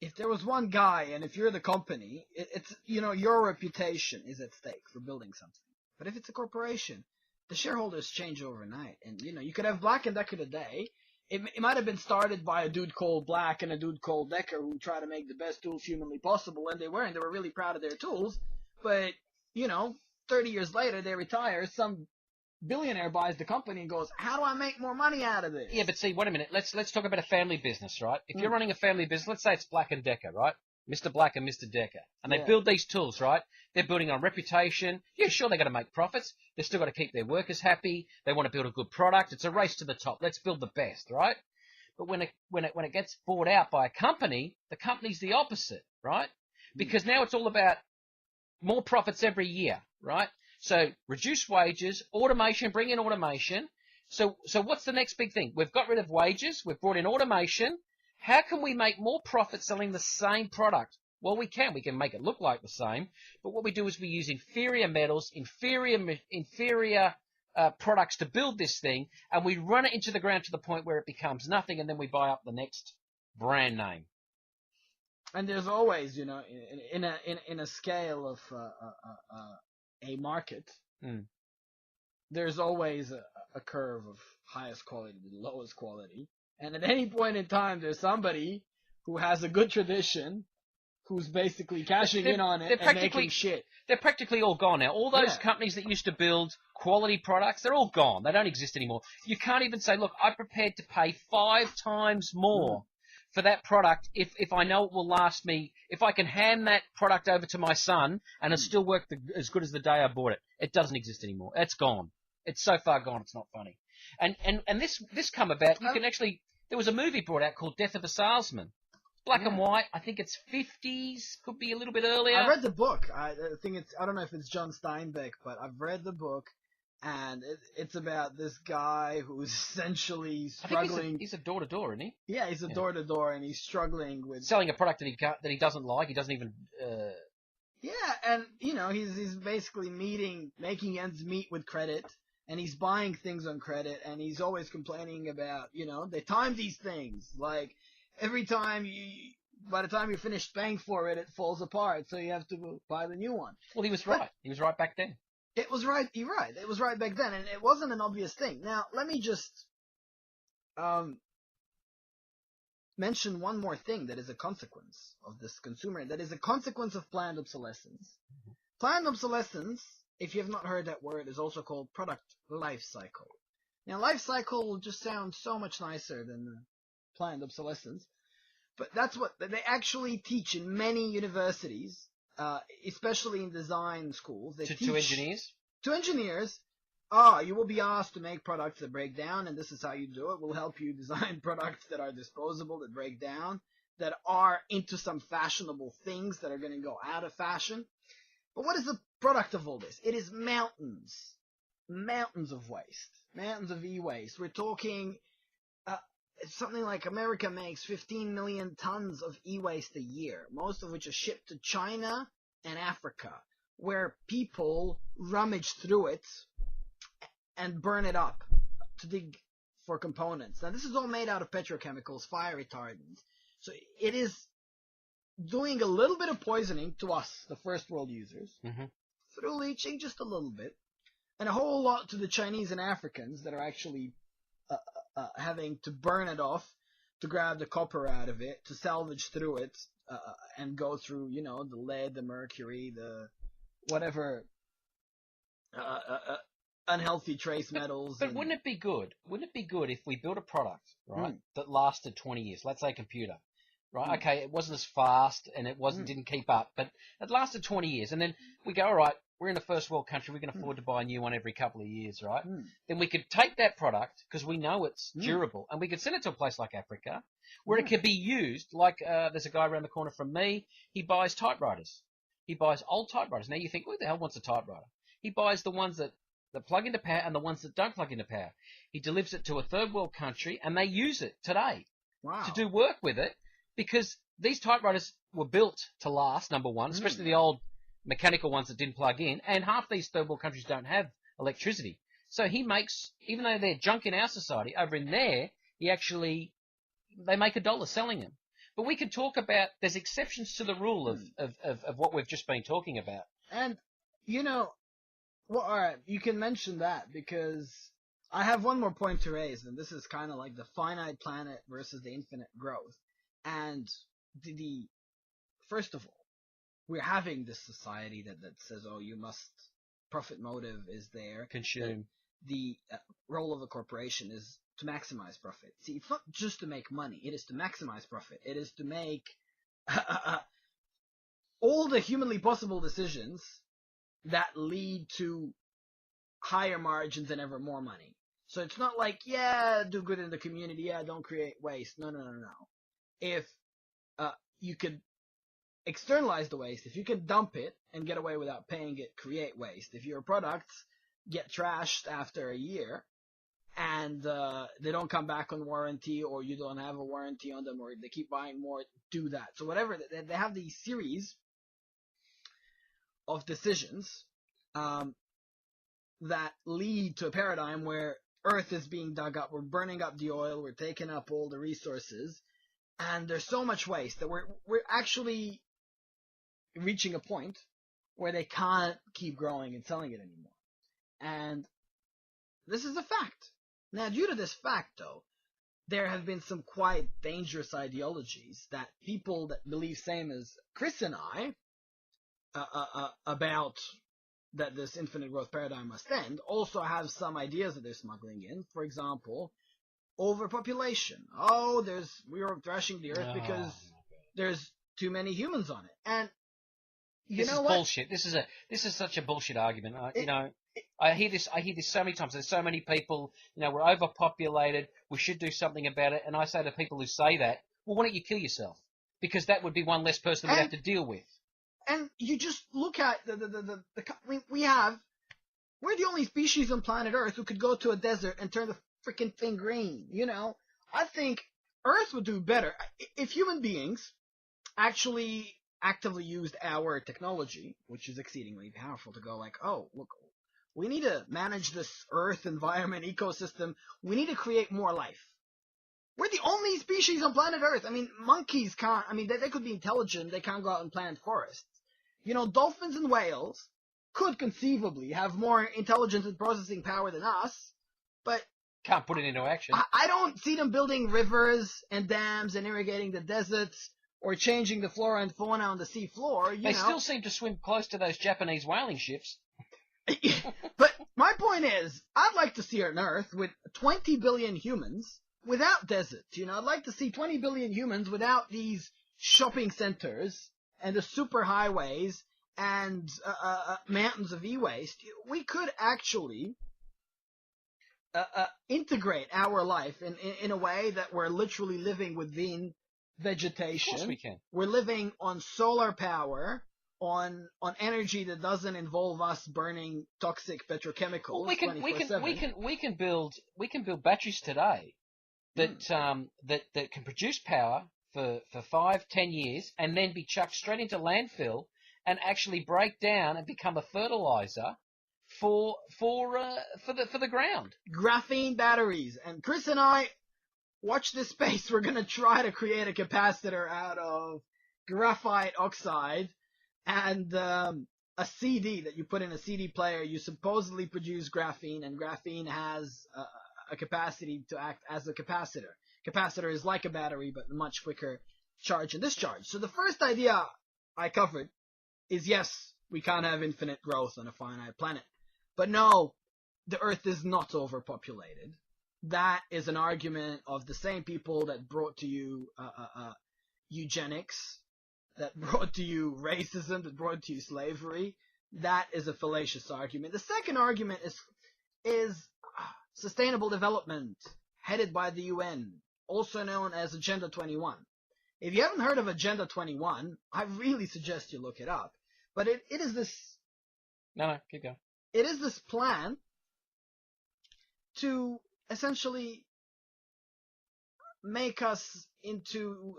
Speaker 4: If there was one guy, and if you're the company, it's, you know, your reputation is at stake for building something. But if it's a corporation, the shareholders change overnight. And, you know, you could have Black & Decker today. It might have been started by a dude called Black and a dude called Decker who tried to make the best tools humanly possible, and they were really proud of their tools. But, you know, 30 years later, they retire, some billionaire buys the company and goes, how do I make more money out of this?
Speaker 3: Yeah, but see, wait a minute. Let's talk about a family business, right? If you're running a family business, let's say it's Black & Decker, right? Mr. Black and Mr. Decker. And they build these tools, right? They're building on reputation. Yeah, sure, they've got to make profits. They've still got to keep their workers happy. They want to build a good product. It's a race to the top. Let's build the best, right? But when it gets bought out by a company, the company's the opposite, right? Because now it's all about more profits every year, right? So reduce wages, automation, bring in automation. So what's the next big thing? We've got rid of wages. We've brought in automation. How can we make more profit selling the same product? Well, we can. We can make it look like the same. But what we do is we use inferior metals, inferior products to build this thing, and we run it into the ground to the point where it becomes nothing, and then we buy up the next brand name.
Speaker 4: And there's always, you know, in a scale of a market, there's always a curve of highest quality to lowest quality. And at any point in time, there's somebody who has a good tradition who's basically cashing in on it and making shit.
Speaker 3: They're practically all gone now. All those companies that used to build quality products, they're all gone. They don't exist anymore. You can't even say, look, I'm prepared to pay 5 times more for that product if I know it will last me, if I can hand that product over to my son and it'll still work as good as the day I bought it. It doesn't exist anymore. It's gone. It's so far gone, it's not funny. And this come about, you can actually, there was a movie brought out called Death of a Salesman. Black and white, I think it's 50s, could be a little bit earlier.
Speaker 4: I read the book. I don't know if it's John Steinbeck, but I've read the book. and it's about this guy who's essentially
Speaker 3: I think
Speaker 4: struggling.
Speaker 3: he's a door-to-door, isn't he?
Speaker 4: Yeah, he's a door-to-door, and he's struggling with
Speaker 3: Selling a product that he doesn't like. He doesn't even.
Speaker 4: Yeah, and he's basically making ends meet with credit, and he's buying things on credit, and he's always complaining about they time these things. Like every time by the time you finish paying for it, it falls apart, so you have to buy the new one.
Speaker 3: Well, he was right. He was right back then.
Speaker 4: It was right. You're right. It was right back then, and it wasn't an obvious thing. Now, let me just mention one more thing that is a consequence of this consumer, that is a consequence of planned obsolescence. Planned obsolescence, if you have not heard that word, is also called product life cycle. Now, life cycle will just sound so much nicer than planned obsolescence, but that's what they actually teach in many universities, especially in design schools. They teach
Speaker 3: to engineers?
Speaker 4: To engineers. You will be asked to make products that break down, and this is how you do it. We'll help you design products that are disposable, that break down, that are into some fashionable things that are going to go out of fashion. But what is the product of all this? It is mountains of waste, mountains of e-waste. We're talking something like America makes 15 million tons of e-waste a year, most of which are shipped to China and Africa, where people rummage through it and burn it up to dig for components. Now, this is all made out of petrochemicals, fire retardants. So it is doing a little bit of poisoning to us, the first world users, through leaching just a little bit, and a whole lot to the Chinese and Africans that are actually having to burn it off to grab the copper out of it, to salvage through it, and go through, the lead, the mercury, the whatever unhealthy trace metals.
Speaker 3: But wouldn't it be good? Wouldn't it be good if we built a product, right, that lasted 20 years? Let's say a computer, right? Okay, it wasn't as fast and it didn't keep up, but it lasted 20 years. And then we go, all right, we're in a first world country, we can afford to buy a new one every couple of years, right? Then we could take that product, because we know it's durable, and we could send it to a place like Africa, where it could be used, like there's a guy around the corner from me, he buys typewriters. He buys old typewriters. Now you think, who the hell wants a typewriter? He buys the ones that plug into power and the ones that don't plug into power. He delivers it to a third world country, and they use it today to do work with it, because these typewriters were built to last, number one, especially the old mechanical ones that didn't plug in, and half these third world countries don't have electricity. So he makes, even though they're junk in our society, over in there, they make $1 selling them. But we could talk about, there's exceptions to the rule of what we've just been talking about.
Speaker 4: And, well, alright, you can mention that, because I have one more point to raise, and this is kind of like the finite planet versus the infinite growth. And first of all, we're having this society that says, you must, profit motive is there.
Speaker 3: Consume.
Speaker 4: The role of a corporation is to maximize profit. See, it's not just to make money. It is to maximize profit. It is to make all the humanly possible decisions that lead to higher margins and ever more money. So it's not like, do good in the community, don't create waste. No. If you could externalize the waste, if you can dump it and get away without paying it, create waste. If your products get trashed after a year and they don't come back on warranty, or you don't have a warranty on them, or they keep buying more, do that. So whatever, they have these series of decisions that lead to a paradigm where Earth is being dug up, we're burning up the oil, we're taking up all the resources, and there's so much waste that we're actually reaching a point where they can't keep growing and selling it anymore. And this is a fact. Now, due to this fact, though, there have been some quite dangerous ideologies that people that believe same as Chris and I about that this infinite growth paradigm must end also have some ideas that they're smuggling in. For example, overpopulation. We are thrashing the earth because there's too many humans on it. And
Speaker 3: this is bullshit. This is such a bullshit argument. I hear this so many times. There's so many people, we're overpopulated, we should do something about it. And I say to people who say that, well, why don't you kill yourself? Because that would be one less person we have to deal with.
Speaker 4: And you just look at we have We're the only species on planet Earth who could go to a desert and turn the freaking thing green, you know? I think Earth would do better if human beings actually actively used our technology, which is exceedingly powerful, to go like, oh, look, we need to manage this Earth environment ecosystem. We need to create more life. We're the only species on planet Earth. I mean, monkeys can't, I mean, they could be intelligent. They can't go out and plant forests. You know, dolphins and whales could conceivably have more intelligence and processing power than us, but
Speaker 3: Can't put it into action.
Speaker 4: I don't see them building rivers and dams and irrigating the deserts or changing the flora and fauna on the sea floor.
Speaker 3: They still seem to swim close to those Japanese whaling ships.
Speaker 4: But my point is, I'd like to see an Earth with 20 billion humans without deserts. You know, I'd like to see 20 billion humans without these shopping centers and the super highways and mountains of e-waste. We could actually integrate our life in a way that we're literally living within vegetation.
Speaker 3: Of course we can.
Speaker 4: We're living on solar power, on energy that doesn't involve us burning toxic petrochemicals.
Speaker 3: Well, we can build batteries today that that can produce power for 5-10 years and then be chucked straight into landfill and actually break down and become a fertilizer for the ground.
Speaker 4: Graphene batteries. And Chris and I, watch this space. We're going to try to create a capacitor out of graphite oxide and a CD that you put in a CD player. You supposedly produce graphene, and graphene has a capacity to act as a capacitor. Capacitor is like a battery, but much quicker charge and discharge. So the first idea I covered is, yes, we can't have infinite growth on a finite planet. But no, the Earth is not overpopulated. That is an argument of the same people that brought to you eugenics, that brought to you racism, that brought to you slavery. That is a fallacious argument. The second argument is sustainable development, headed by the UN, also known as Agenda 21. If you haven't heard of Agenda 21, I really suggest you look it up. But it is this...
Speaker 3: No, keep going.
Speaker 4: It is this plan to essentially make us into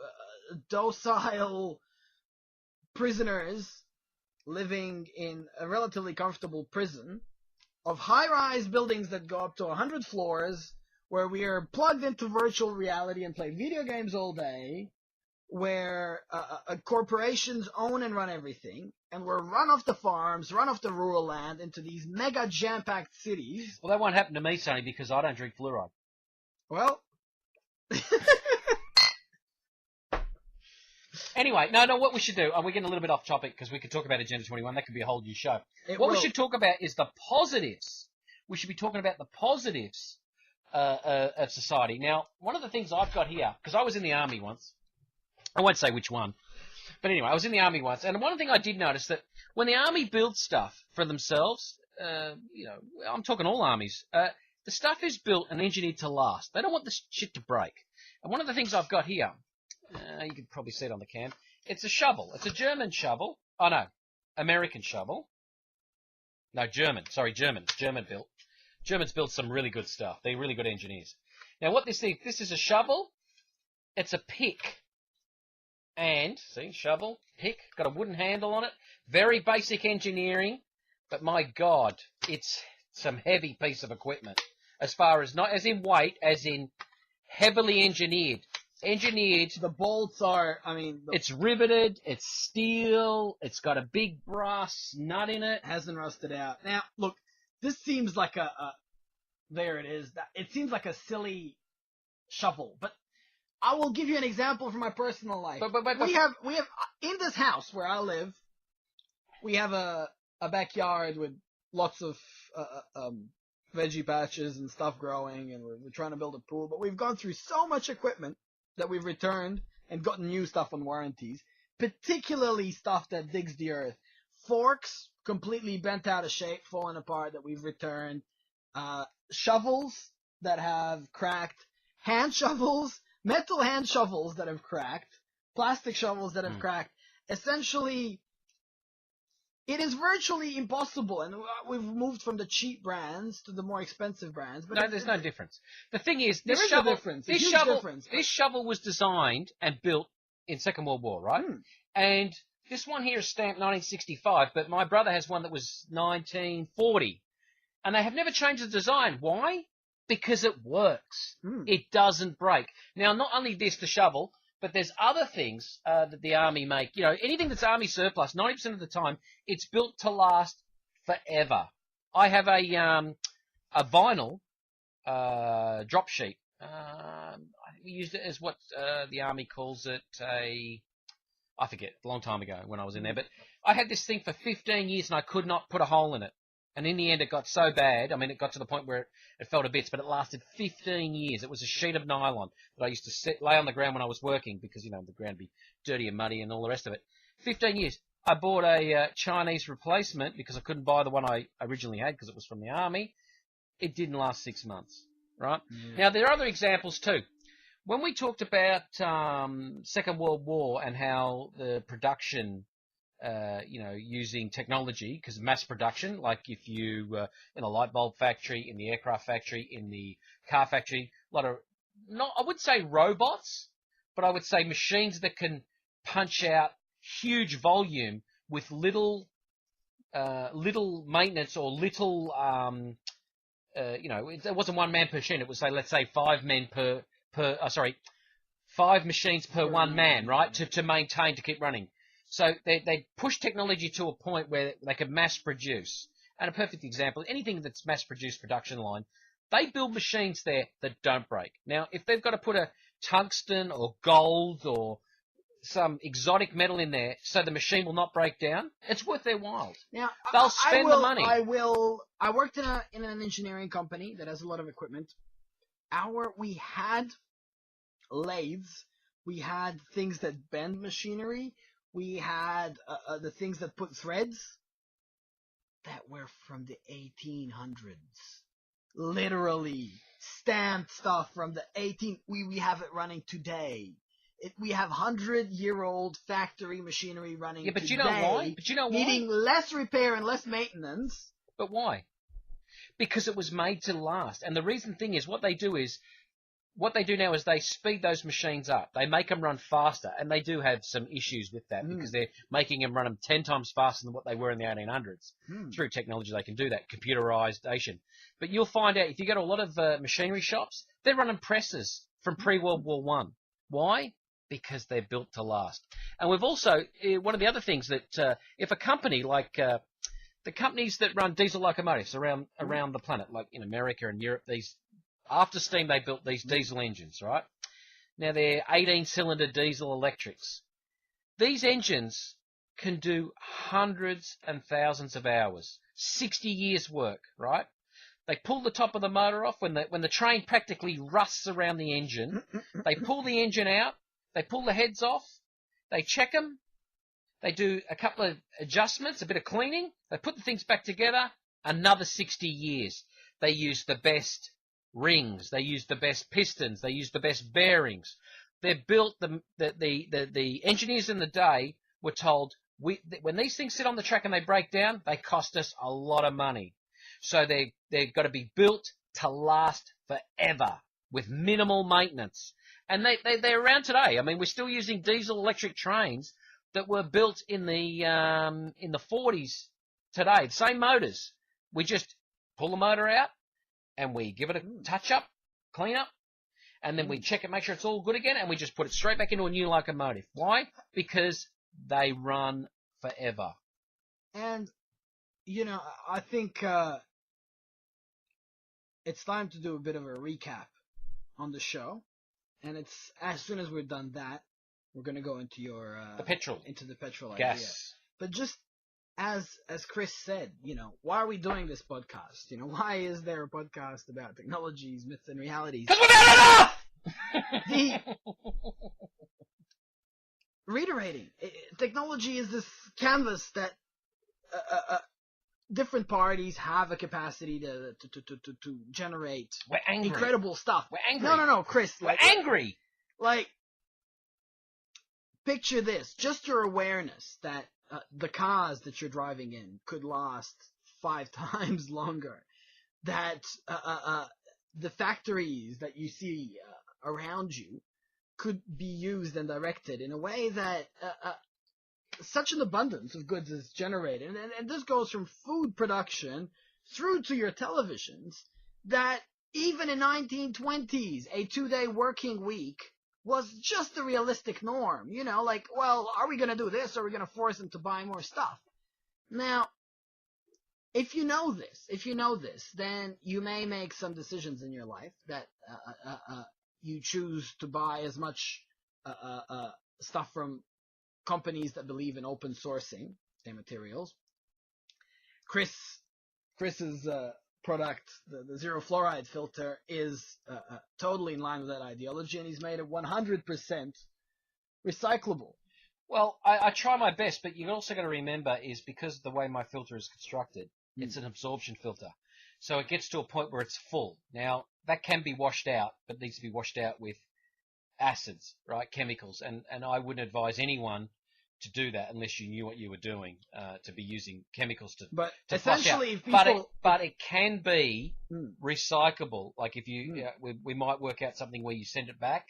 Speaker 4: docile prisoners living in a relatively comfortable prison of high-rise buildings that go up to 100 floors, where we are plugged into virtual reality and play video games all day, where corporations own and run everything, and we're run off the farms, run off the rural land into these mega jam-packed cities.
Speaker 3: Well, that won't happen to me, Sonny, because I don't drink fluoride.
Speaker 4: Well...
Speaker 3: Anyway, no, what we should do, we're getting a little bit off topic because we could talk about Agenda 21. That could be a whole new show. We should talk about is the positives. We should be talking about the positives of society. Now, one of the things I've got here, because I was in the army once, I won't say which one, but anyway, I was in the army once, and one thing I did notice that when the army builds stuff for themselves, I'm talking all armies, the stuff is built and engineered to last. They don't want this shit to break. And one of the things I've got here, you can probably see it on the cam, it's a shovel. It's a German shovel. Oh, no, American shovel. No, German. Sorry, German. It's German built. Germans build some really good stuff. They're really good engineers. Now, what this is a shovel. It's a pick. And, see, shovel, pick, got a wooden handle on it. Very basic engineering. But my God, it's some heavy piece of equipment. As far as, not as in weight, as in heavily engineered. The bolts are, it's riveted, it's steel, it's got a big brass nut in it.
Speaker 4: Hasn't rusted out. Now, look, this seems like there it is. It seems like a silly shovel, but I will give you an example from my personal life.
Speaker 3: But
Speaker 4: we have, in this house where I live, we have a backyard with lots of, veggie patches and stuff growing, and we're trying to build a pool, but we've gone through so much equipment that we've returned and gotten new stuff on warranties, particularly stuff that digs the earth. Forks, completely bent out of shape, falling apart, that we've returned. Shovels that have cracked. Hand shovels, metal hand shovels that have cracked. Plastic shovels that have cracked. Essentially, It is virtually impossible, and we've moved from the cheap brands to the more expensive brands. But
Speaker 3: No, there's no difference. The thing is,
Speaker 4: There
Speaker 3: this
Speaker 4: is a
Speaker 3: shovel,
Speaker 4: difference, a
Speaker 3: this
Speaker 4: huge
Speaker 3: shovel,
Speaker 4: difference, but-
Speaker 3: this shovel was designed and built in Second World War, right? And this one here is stamped 1965, but my brother has one that was 1940, and they have never changed the design. Why? Because it works. It doesn't break. Now, not only this, the shovel, but there's other things that the Army make. You know, anything that's Army surplus, 90% of the time, it's built to last forever. I have a vinyl drop sheet. We used it as what the Army calls it I forget, a long time ago when I was in there. But I had this thing for 15 years and I could not put a hole in it. And in the end, it got so bad. I mean, it got to the point where it fell to bits, but it lasted 15 years. It was a sheet of nylon that I used to lay on the ground when I was working because, you know, the ground would be dirty and muddy and all the rest of it. 15 years. I bought a Chinese replacement because I couldn't buy the one I originally had because it was from the Army. It didn't last 6 months, right? Now, there are other examples too. When we talked about Second World War and how the production, using technology, because mass production, like if you, in a light bulb factory, in the aircraft factory, in the car factory, a lot of, I would say robots, but I would say machines that can punch out huge volume with little maintenance or little, it wasn't one man per machine. It was, let's say 5 machines per one man, right, to maintain, to keep running. So they push technology to a point where they could mass produce. And a perfect example, anything that's mass produced production line, they build machines there that don't break. Now, if they've got to put a tungsten or gold or some exotic metal in there so the machine will not break down, it's worth their while.
Speaker 4: Now,
Speaker 3: they'll spend the money.
Speaker 4: I worked in an engineering company that has a lot of equipment. We had lathes, we had things that bend machinery, we had the things that put threads that were from the 1800s. Literally stamped stuff from the 18. We have it running today. We have 100-year-old factory machinery running today.
Speaker 3: You know why? But you know why?
Speaker 4: Needing less repair and less maintenance.
Speaker 3: But why? Because it was made to last. And the thing is, what they do now is they speed those machines up. They make them run faster, and they do have some issues with that because they're making them run them 10 times faster than what they were in the 1800s. Through technology, they can do that, computerization. But you'll find out, if you go to a lot of machinery shops, they're running presses from pre-World War One. Why? Because they're built to last. And we've also, one of the other things that if a company like the companies that run diesel locomotives around the planet, like in America and Europe, after steam, they built these diesel engines, right? Now, they're 18-cylinder diesel electrics. These engines can do hundreds and thousands of hours, 60 years' work, right? They pull the top of the motor off when the train practically rusts around the engine. They pull the engine out. They pull the heads off. They check them. They do a couple of adjustments, a bit of cleaning. They put the things back together. Another 60 years. They use the best rings. They use the best pistons. They use the best bearings. They're built. The engineers in the day were told, when these things sit on the track and they break down, they cost us a lot of money. So they've got to be built to last forever with minimal maintenance. And they're around today. I mean, we're still using diesel electric trains that were built in the 40s today. The same motors. We just pull the motor out and we give it a touch up, clean up, and then we check it, make sure it's all good again, and we just put it straight back into a new locomotive. Why? Because they run forever.
Speaker 4: And, I think it's time to do a bit of a recap on the show. And it's as soon as we've done that, we're going to go into the petrol idea.
Speaker 3: Gas.
Speaker 4: But just as Chris said, why are we doing this podcast? Why is there a podcast about technologies, myths, and realities?
Speaker 3: Because we've had enough!
Speaker 4: Reiterating, technology is this canvas that different parties have a capacity to generate incredible stuff.
Speaker 3: We're angry.
Speaker 4: No, Chris.
Speaker 3: We're angry.
Speaker 4: Picture this. Just your awareness that the cars that you're driving in could last 5 times longer, that the factories that you see around you could be used and directed in a way that such an abundance of goods is generated. And this goes from food production through to your televisions, that even in 1920s, a 2-day working week was just the realistic norm. You know, like, well, are we going to do this, or are we going to force them to buy more stuff? Now, if you know this, then you may make some decisions in your life that you choose to buy as much stuff from companies that believe in open sourcing their materials. Chris's product, the zero fluoride filter, is totally in line with that ideology, and he's made it 100% recyclable.
Speaker 3: Well, I try my best, but you've also got to remember is because of the way my filter is constructed, it's an absorption filter. So it gets to a point where it's full. Now, that can be washed out, but needs to be washed out with acids, right, chemicals. And I wouldn't advise anyone to do that unless you knew what you were doing, to be using chemicals to
Speaker 4: essentially,
Speaker 3: flush out. But it can be recyclable. Like if you, we might work out something where you send it back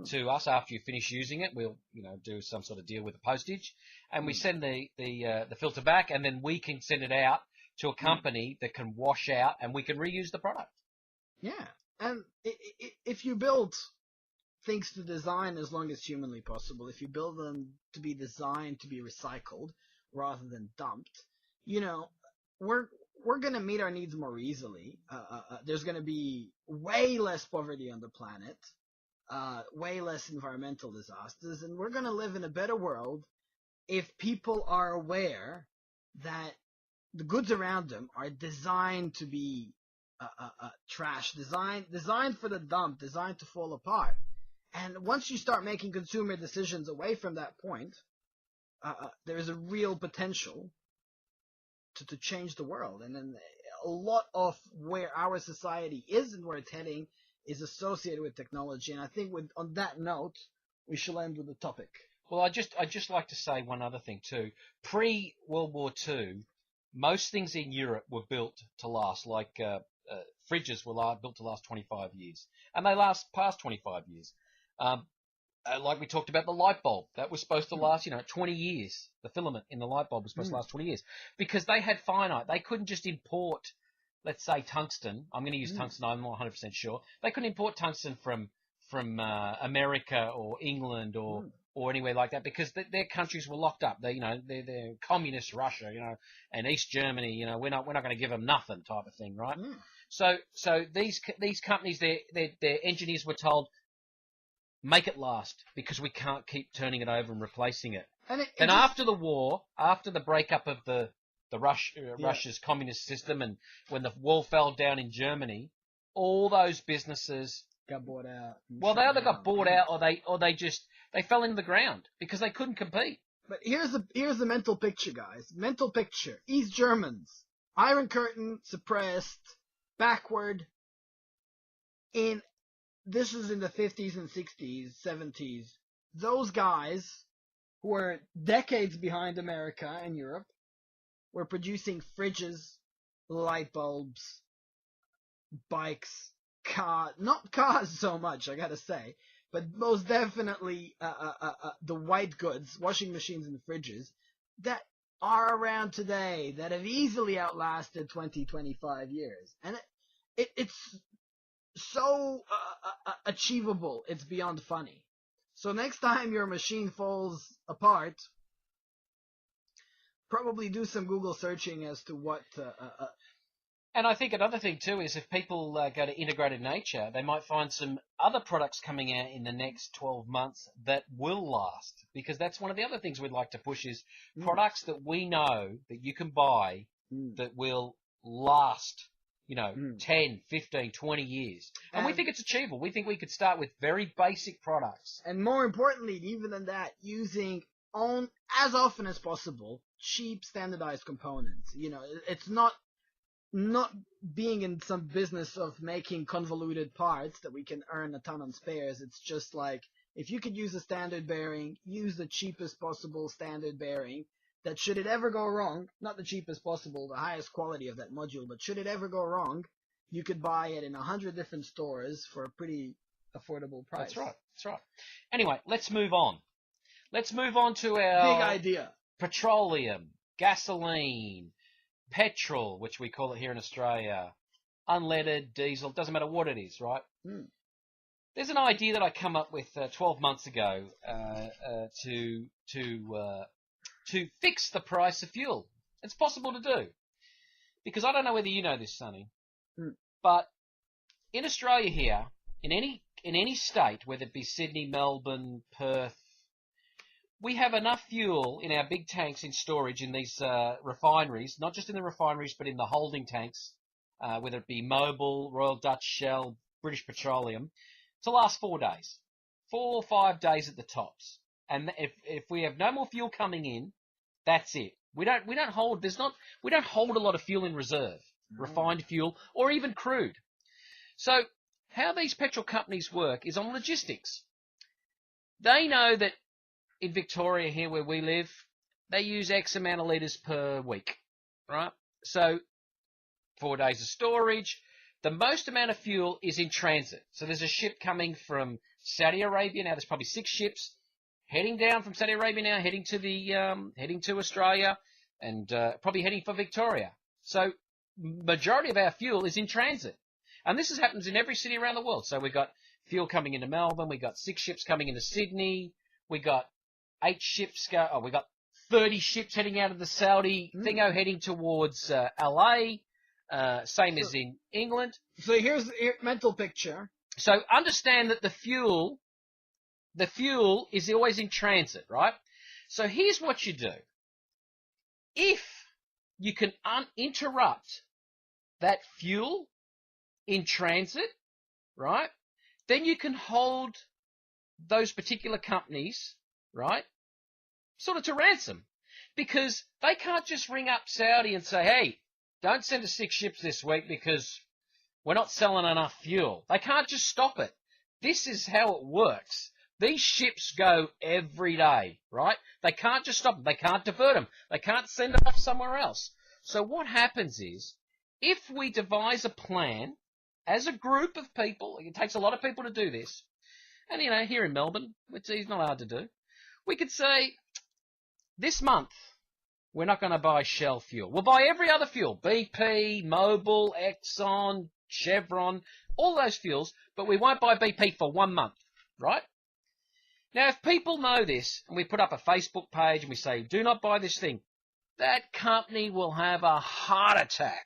Speaker 3: to us after you finish using it. We'll, do some sort of deal with the postage, and we send the filter back, and then we can send it out to a company that can wash out, and we can reuse the product.
Speaker 4: Yeah, and if you build things to design as long as humanly possible, if you build them to be designed to be recycled rather than dumped, we're going to meet our needs more easily. There's going to be way less poverty on the planet, way less environmental disasters, and we're going to live in a better world if people are aware that the goods around them are designed to be trash, designed for the dump, designed to fall apart. And once you start making consumer decisions away from that point, there is a real potential to change the world. And then a lot of where our society is and where it's heading is associated with technology. And I think on that note, we shall end with the topic.
Speaker 3: Well, I'd just like to say one other thing too. Pre-World War II, most things in Europe were built to last, like fridges were built to last 25 years. And they last past 25 years. Like we talked about the light bulb, that was supposed to last, 20 years. The filament in the light bulb was supposed to last 20 years because they had finite. They couldn't just import, let's say, tungsten. I'm going to use tungsten. I'm not 100% sure. They couldn't import tungsten from America or England or anywhere like that because their countries were locked up. They're communist Russia, and East Germany. We're not going to give them nothing type of thing, right? So these companies, their engineers were told, make it last because we can't keep turning it over and replacing it. And after the war, after the breakup of the Russia's communist system, and when the wall fell down in Germany, all those businesses
Speaker 4: got bought out.
Speaker 3: Well, they either got bought out or they fell into the ground because they couldn't compete.
Speaker 4: But here's the mental picture, guys. Mental picture: East Germans, Iron Curtain suppressed, backward. This is in the 50s and 60s, 70s. Those guys, who were decades behind America and Europe, were producing fridges, light bulbs, bikes, not cars so much, I gotta say, but most definitely the white goods, washing machines and fridges, that are around today, that have easily outlasted 20, 25 years. And it's so achievable, it's beyond funny. So next time your machine falls apart, probably do some Google searching as to what...
Speaker 3: And I think another thing too is if people go to Integrated Nature, they might find some other products coming out in the next 12 months that will last. Because that's one of the other things we'd like to push is products that we know that you can buy that will last 10, 15, 20 years. And we think it's achievable. We think we could start with very basic products.
Speaker 4: And more importantly, even than that, using as often as possible, cheap standardized components. It's not being in some business of making convoluted parts that we can earn a ton on spares. It's just like, if you could use a standard bearing, use the cheapest possible standard bearing that should it ever go wrong, not the cheapest possible, the highest quality of that module, but should it ever go wrong, you could buy it in 100 different stores for a pretty affordable price.
Speaker 3: That's right. Anyway, let's move on. Let's move on to our
Speaker 4: Big idea.
Speaker 3: Petroleum, gasoline, petrol, which we call it here in Australia, unleaded, diesel, doesn't matter what it is, right? There's an idea that I come up with 12 months ago to fix the price of fuel. It's possible to do. Because I don't know whether you know this, Sonny, but in Australia here, in any state, whether it be Sydney, Melbourne, Perth, we have enough fuel in our big tanks in storage in these refineries, not just in the refineries, but in the holding tanks, whether it be Mobil, Royal Dutch Shell, British Petroleum, to last 4 days. 4 or 5 days at the tops. And if we have no more fuel coming in, that's it. We don't hold a lot of fuel in reserve, refined fuel, or even crude. So how these petrol companies work is on logistics. They know that in Victoria here where we live, they use X amount of litres per week, right? So 4 days of storage. The most amount of fuel is in transit. So there's a ship coming from Saudi Arabia. Now there's probably 6 ships heading down from Saudi Arabia now, heading to Australia, and probably heading for Victoria. So majority of our fuel is in transit. And this happens in every city around the world. So we've got fuel coming into Melbourne. We've got 6 ships coming into Sydney. We got 8 ships we got 30 ships heading out of the Saudi thingo heading towards LA. Same as in England.
Speaker 4: So here's the mental picture.
Speaker 3: So understand that the fuel is always in transit, right? So here's what you do. If you can uninterrupt that fuel in transit, right, then you can hold those particular companies, right, sort of to ransom. Because they can't just ring up Saudi and say, hey, don't send us 6 ships this week because we're not selling enough fuel. They can't just stop it. This is how it works. These ships go every day, right? They can't just stop them. They can't divert them. They can't send them off somewhere else. So what happens is, if we devise a plan as a group of people, it takes a lot of people to do this, and, here in Melbourne, which is not hard to do, we could say, this month, we're not going to buy Shell fuel. We'll buy every other fuel, BP, Mobil, Exxon, Chevron, all those fuels, but we won't buy BP for 1 month, right? Now, if people know this, and we put up a Facebook page and we say, do not buy this thing, that company will have a heart attack.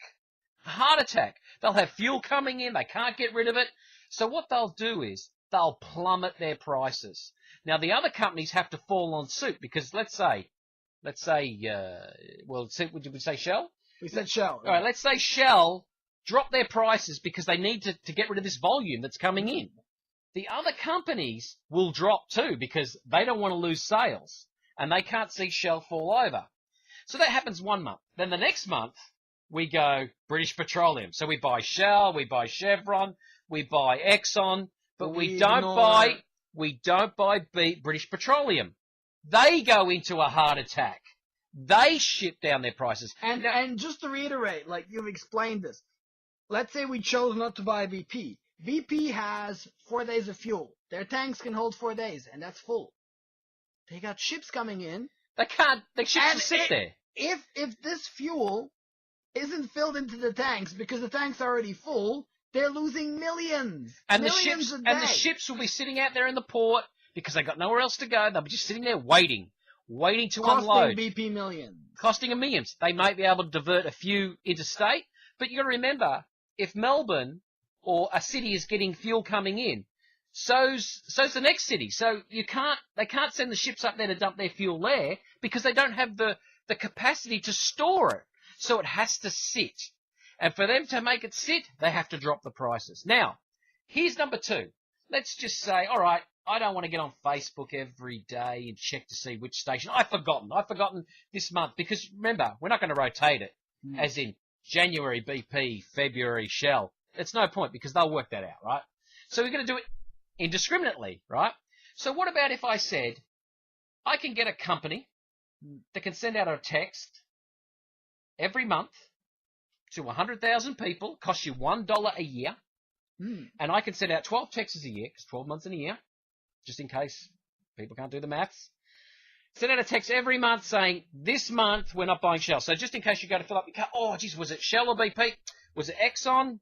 Speaker 3: A heart attack. They'll have fuel coming in, they can't get rid of it. So what they'll do is, they'll plummet their prices. Now, the other companies have to fall on suit, because let's say, would you say Shell?
Speaker 4: We said Shell.
Speaker 3: All right, let's say Shell drop their prices because they need to get rid of this volume that's coming in. The other companies will drop too because they don't want to lose sales and they can't see Shell fall over. So that happens 1 month. Then the next month, we go British Petroleum. So we buy Shell, we buy Chevron, we buy Exxon, but we don't buy British Petroleum. They go into a heart attack. They ship down their prices.
Speaker 4: And just to reiterate, like you've explained this, let's say we chose not to buy BP. BP has 4 days of fuel. Their tanks can hold 4 days, and that's full. They got ships coming in.
Speaker 3: They can't. The ships will sit there.
Speaker 4: If this fuel isn't filled into the tanks because the tanks are already full, they're losing millions.
Speaker 3: And
Speaker 4: millions a day.
Speaker 3: And the ships will be sitting out there in the port because they got nowhere else to go. They'll be just sitting there waiting to unload.
Speaker 4: Costing BP millions.
Speaker 3: Costing them millions. They might be able to divert a few interstate, but you got to remember, if Melbourne or a city is getting fuel coming in, so's the next city. So they can't send the ships up there to dump their fuel there because they don't have the capacity to store it. So it has to sit. And for them to make it sit, they have to drop the prices. Now, here's number 2. Let's just say, all right, I don't want to get on Facebook every day and check to see which station. I've forgotten this month because remember, we're not going to rotate it as in January BP, February Shell. It's no point because they'll work that out, right? So we're going to do it indiscriminately, right? So what about if I said, I can get a company that can send out a text every month to 100,000 people, costs you $1 a year, and I can send out 12 texts a year, because 12 months in a year, just in case people can't do the maths. Send out a text every month saying, this month we're not buying Shell. So just in case you go to fill up your car, oh, geez, was it Shell or BP? Was it Exxon?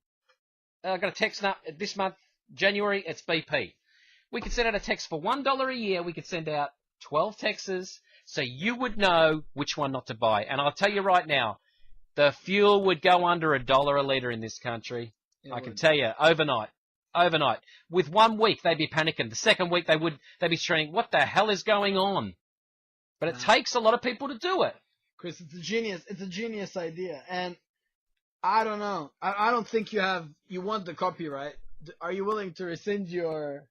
Speaker 3: I got a text now, this month, January, it's BP. We could send out a text for $1 a year. We could send out 12 texts so you would know which one not to buy. And I'll tell you right now, the fuel would go under $1 a litre in this country. I can tell you, overnight. With 1 week, they'd be panicking. The second week, they'd be screaming, what the hell is going on? But it takes a lot of people to do it.
Speaker 4: Chris, it's a genius idea. And I don't know. I don't think you want the copyright. Are you willing to rescind your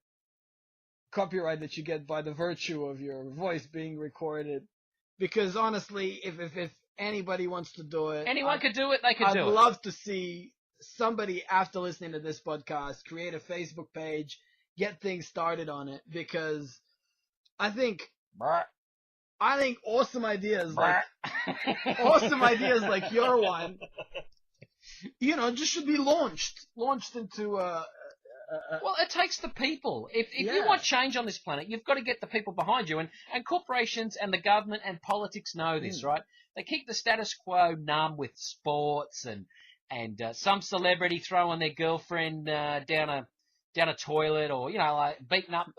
Speaker 4: copyright that you get by the virtue of your voice being recorded? Because honestly, if anybody wants to do it,
Speaker 3: anyone could do it, they could do it.
Speaker 4: I'd love to see somebody, after listening to this podcast, create a Facebook page, get things started on it, because I think awesome ideas like your one, just should be launched into
Speaker 3: well, it takes the people. If you want change on this planet, you've got to get the people behind you. And corporations and the government and politics know this, right? They keep the status quo numb with sports and some celebrity throwing their girlfriend down a toilet, or like beating up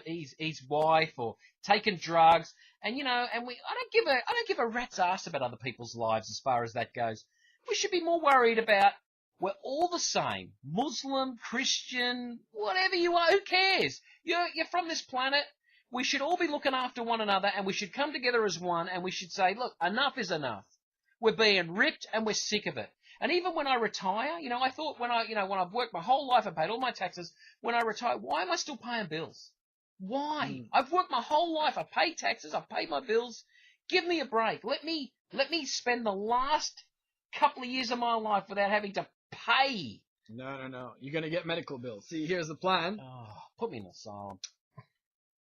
Speaker 3: his wife, or taking drugs. And I don't give a rat's ass about other people's lives as far as that goes. We should be more worried about, we're all the same. Muslim, Christian, whatever you are, who cares? You're from this planet. We should all be looking after one another, and we should come together as one, and we should say, look, enough is enough. We're being ripped, and we're sick of it. And even when I retire, I thought when I've worked my whole life, I've paid all my taxes, when I retire, why am I still paying bills? Why? I've worked my whole life. I've paid taxes. I've paid my bills. Give me a break. Let me spend the last couple of years of my life without having to pay.
Speaker 4: No. You're going to get medical bills. See, here's the plan.
Speaker 3: Oh, put me in asylum.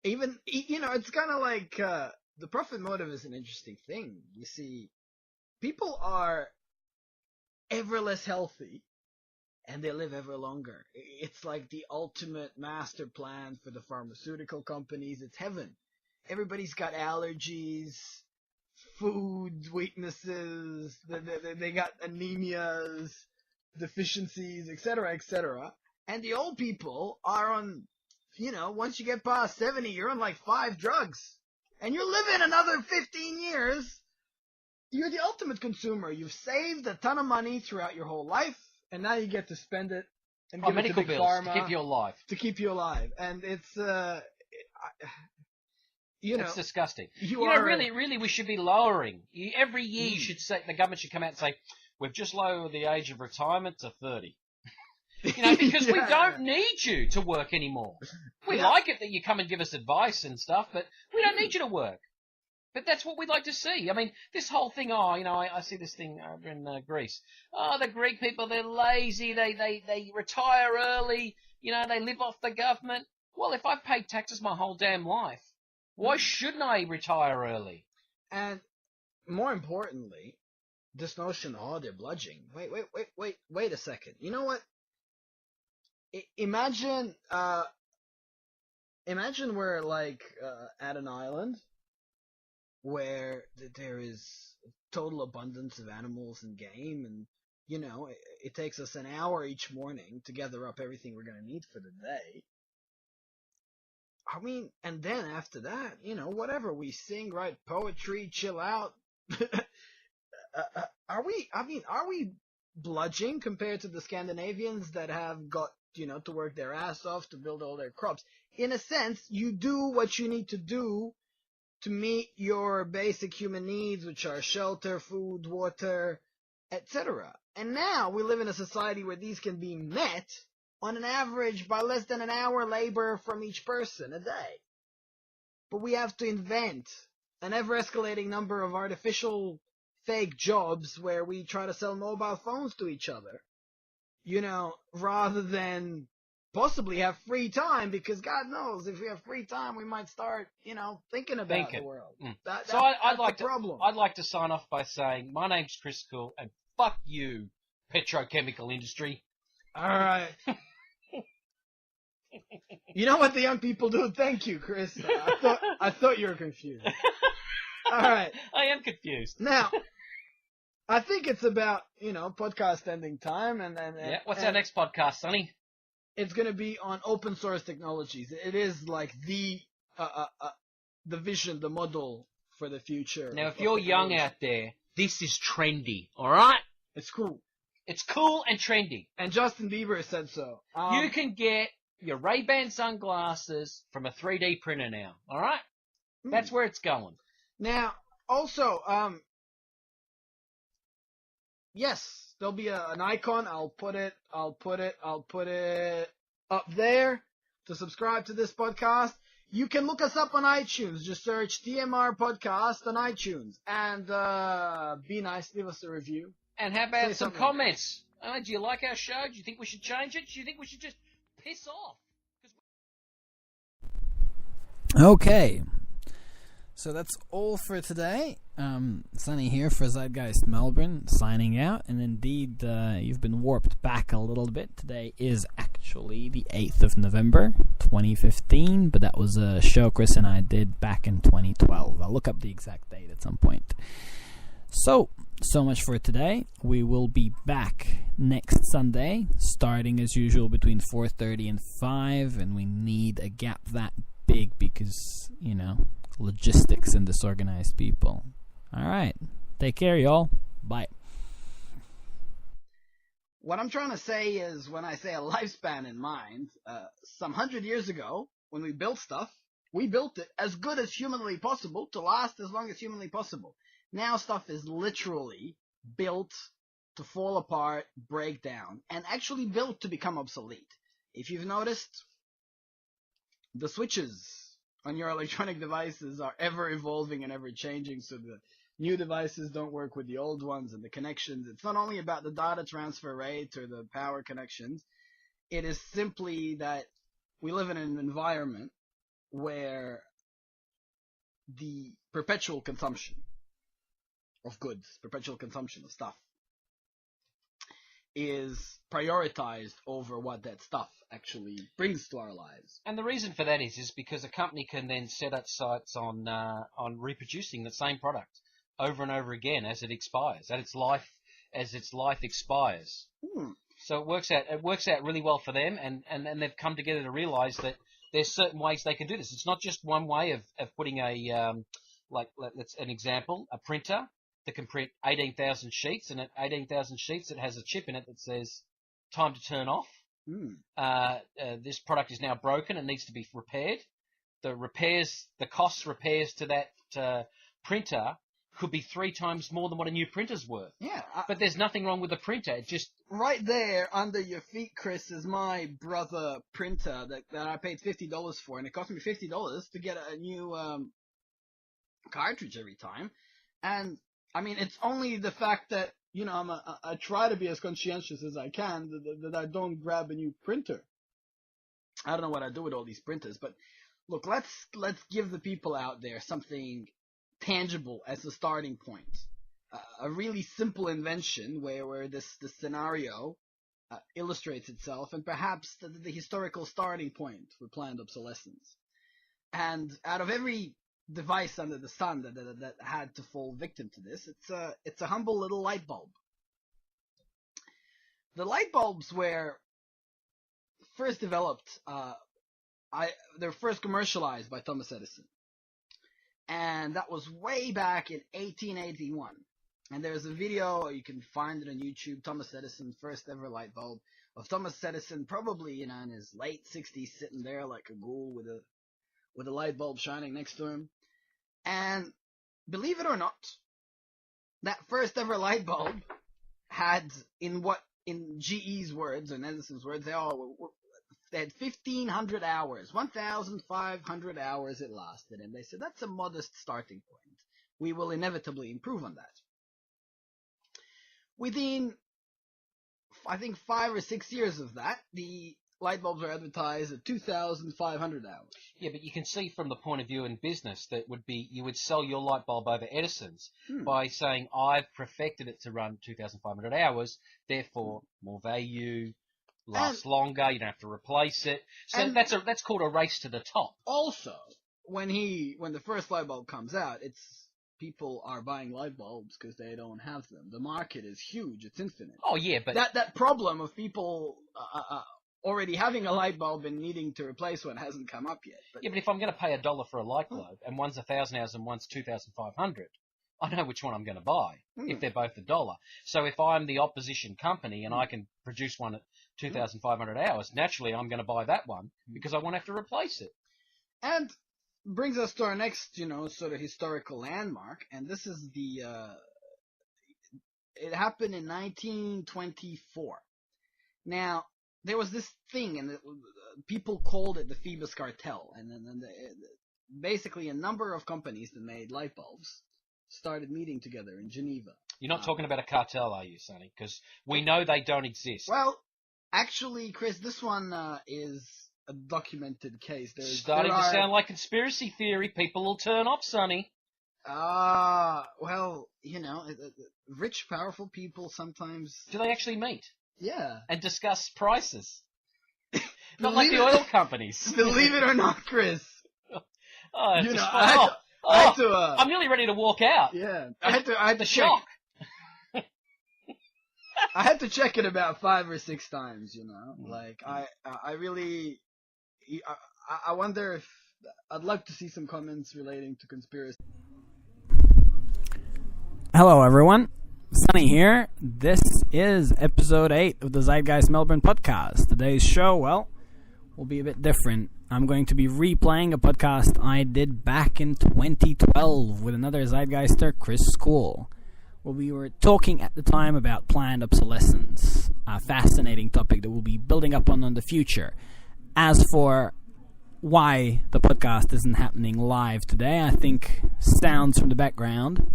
Speaker 4: Even, it's kind of like the profit motive is an interesting thing. You see, people are ever less healthy, and they live ever longer. It's like the ultimate master plan for the pharmaceutical companies. It's heaven. Everybody's got allergies, food weaknesses, they got anemias, deficiencies, etc., etc. And the old people are on, once you get past 70, you're on like 5 drugs. And you're living another 15 years. You're the ultimate consumer. You've saved a ton of money throughout your whole life, and now you get to spend it and give it to Big Pharma
Speaker 3: to keep you alive.
Speaker 4: And it's
Speaker 3: it's disgusting. Really, we should be lowering. Every year, you should say, the government should come out and say, we've just lowered the age of retirement to 30. Because we don't need you to work anymore. We like it that you come and give us advice and stuff, but we don't need you to work. But that's what we'd like to see. I mean, this whole thing, I see this thing over in Greece. Oh, the Greek people, they're lazy, they retire early, they live off the government. Well, if I've paid taxes my whole damn life, why shouldn't I retire early?
Speaker 4: And more importantly, this notion, they're bludging. Wait a second. You know what? Imagine we're like at an island where there is total abundance of animals and game, and it takes us an hour each morning to gather up everything we're going to need for the day. I mean, and then after that, whatever, we sing, write poetry, chill out. Are we bludging compared to the Scandinavians that have got, to work their ass off to build all their crops? In a sense, you do what you need to do to meet your basic human needs, which are shelter, food, water, etc. And now we live in a society where these can be met on an average by less than an hour labor from each person a day. But we have to invent an ever-escalating number of artificial fake jobs where we try to sell mobile phones to each other, rather than possibly have free time, because God knows if we have free time, we might start, thinking about the world. That's the problem.
Speaker 3: I'd like to sign off by saying my name's Chris Cool, and fuck you, petrochemical industry.
Speaker 4: All right. You know what the young people do? Thank you, Chris. I thought you were confused. All right.
Speaker 3: I am confused.
Speaker 4: Now, I think it's about, podcast ending time, and
Speaker 3: yeah. What's our next podcast, Sonny?
Speaker 4: It's going to be on open source technologies. It is like the vision, the model for the future.
Speaker 3: Now, if you're young out there, this is trendy. All right?
Speaker 4: It's cool.
Speaker 3: It's cool and trendy.
Speaker 4: And Justin Bieber said so.
Speaker 3: You can get your Ray-Ban sunglasses from a 3D printer now. All right? That's where it's going.
Speaker 4: Now, also, yes, there'll be an icon. I'll put it up there to subscribe to this podcast. You can look us up on iTunes. Just search TMR Podcast on iTunes. And be nice. Leave us a review.
Speaker 3: And how about some comments? Do you like our show? Do you think we should change it? Do you think we should just piss off?
Speaker 1: Okay. So that's all for today. Sonny here for Zeitgeist Melbourne, signing out. And indeed, you've been warped back a little bit. Today is actually the 8th of November, 2015. But that was a show Chris and I did back in 2012. I'll look up the exact date at some point. So much for today. We will be back next Sunday, starting as usual between 4:30 and 5. And we need a gap that big because, logistics and disorganized people. All right. Take care, y'all. Bye.
Speaker 4: What I'm trying to say is, when I say a lifespan in mind, some 100 years ago, when we built stuff, we built it as good as humanly possible to last as long as humanly possible. Now stuff is literally built to fall apart, break down, and actually built to become obsolete. If you've noticed, the switches on your electronic devices are ever evolving and ever changing, so the new devices don't work with the old ones, and the connections. It's not only about the data transfer rate or the power connections. It is simply that we live in an environment where the perpetual consumption of goods, perpetual consumption of stuff, is prioritized over what that stuff actually brings to our lives.
Speaker 3: And the reason for that is because a company can then set its sights on reproducing the same product over and over again as it expires, as its life expires. So it works out really well for them, and they've come together to realize that there's certain ways they can do this. It's not just one way of putting let's an example, a printer that can print 18,000 sheets, and at 18,000 sheets it has a chip in it that says time to turn off. This product is now broken and needs to be repaired. The cost repairs to that printer could be 3 times more than what a new printer's worth.
Speaker 4: Yeah.
Speaker 3: But there's nothing wrong with the printer. It just...
Speaker 4: Right there under your feet, Chris, is my brother printer that I paid $50 for, and it cost me $50 to get a new cartridge every time. And I mean, it's only the fact that, I try to be as conscientious as I can that I don't grab a new printer. I don't know what I do with all these printers, but look, let's give the people out there something tangible as a starting point. A really simple invention where this scenario illustrates itself, and perhaps the historical starting point for planned obsolescence. And out of every device under the sun that had to fall victim to this, it's a humble little light bulb. The light bulbs were first developed, they're first commercialized by Thomas Edison, and that was way back in 1881. And there's a video, you can find it on YouTube, Thomas Edison, first ever light bulb of Thomas Edison, probably in his late 60s, sitting there like a ghoul with a light bulb shining next to him. And believe it or not, that first ever light bulb had, in GE's words and Edison's words, they had 1,500 hours, 1,500 hours it lasted. And they said, that's a modest starting point. We will inevitably improve on that. Within, I think, 5 or 6 years of that, the light bulbs are advertised at 2,500 hours.
Speaker 3: Yeah, but you can see from the point of view in business that would be you would sell your light bulb over Edison's by saying I've perfected it to run 2,500 hours, therefore more value, lasts longer, you don't have to replace it. So that's called a race to the top.
Speaker 4: Also, when the first light bulb comes out, people are buying light bulbs because they don't have them. The market is huge; it's infinite.
Speaker 3: Oh yeah, but
Speaker 4: that problem of people already having a light bulb and needing to replace one hasn't come up yet.
Speaker 3: But if I'm going to pay $1 for a light bulb and one's 1,000 hours and one's 2,500, I know which one I'm going to buy if they're both $1. So if I'm the opposition company and I can produce one at 2,500 hours, naturally I'm going to buy that one because I won't have to replace it.
Speaker 4: And brings us to our next, sort of historical landmark, and this is it happened in 1924. Now, there was this thing, and people called it the Phoebus Cartel, and then basically a number of companies that made light bulbs started meeting together in Geneva.
Speaker 3: You're not talking about a cartel, are you, Sonny? Because we know they don't exist.
Speaker 4: Well, actually, Chris, this one is a documented case.
Speaker 3: Starting to sound like conspiracy theory. People will turn off, Sonny.
Speaker 4: Well, rich, powerful people sometimes...
Speaker 3: Do they actually meet?
Speaker 4: Yeah.
Speaker 3: And discuss prices? Not like the oil companies.
Speaker 4: Believe it or not, Chris.
Speaker 3: I'm nearly ready to walk out.
Speaker 4: Yeah. I had to
Speaker 3: shock.
Speaker 4: I had to check it about 5 or 6 times, Like, I really... I wonder if... I'd like to see some comments relating to conspiracy.
Speaker 1: Hello, everyone. Sonny here. This is episode 8 of the Zeitgeist Melbourne podcast. Today's show, will be a bit different. I'm going to be replaying a podcast I did back in 2012 with another Zeitgeister, Chris School, where we were talking at the time about planned obsolescence, a fascinating topic that we'll be building up on in the future. As for why the podcast isn't happening live today, I think sounds from the background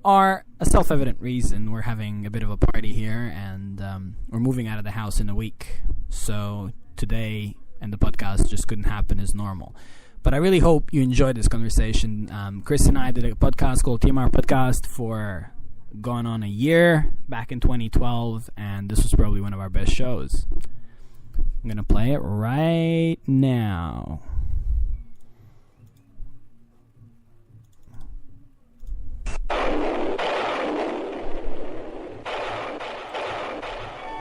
Speaker 1: are a self-evident reason. We're having a bit of a party here, and we're moving out of the house in a week. So today and the podcast just couldn't happen as normal. But I really hope you enjoyed this conversation. Chris and I did a podcast called TMR Podcast for going on a year back in 2012, and this was probably one of our best shows. I'm going to play it right now.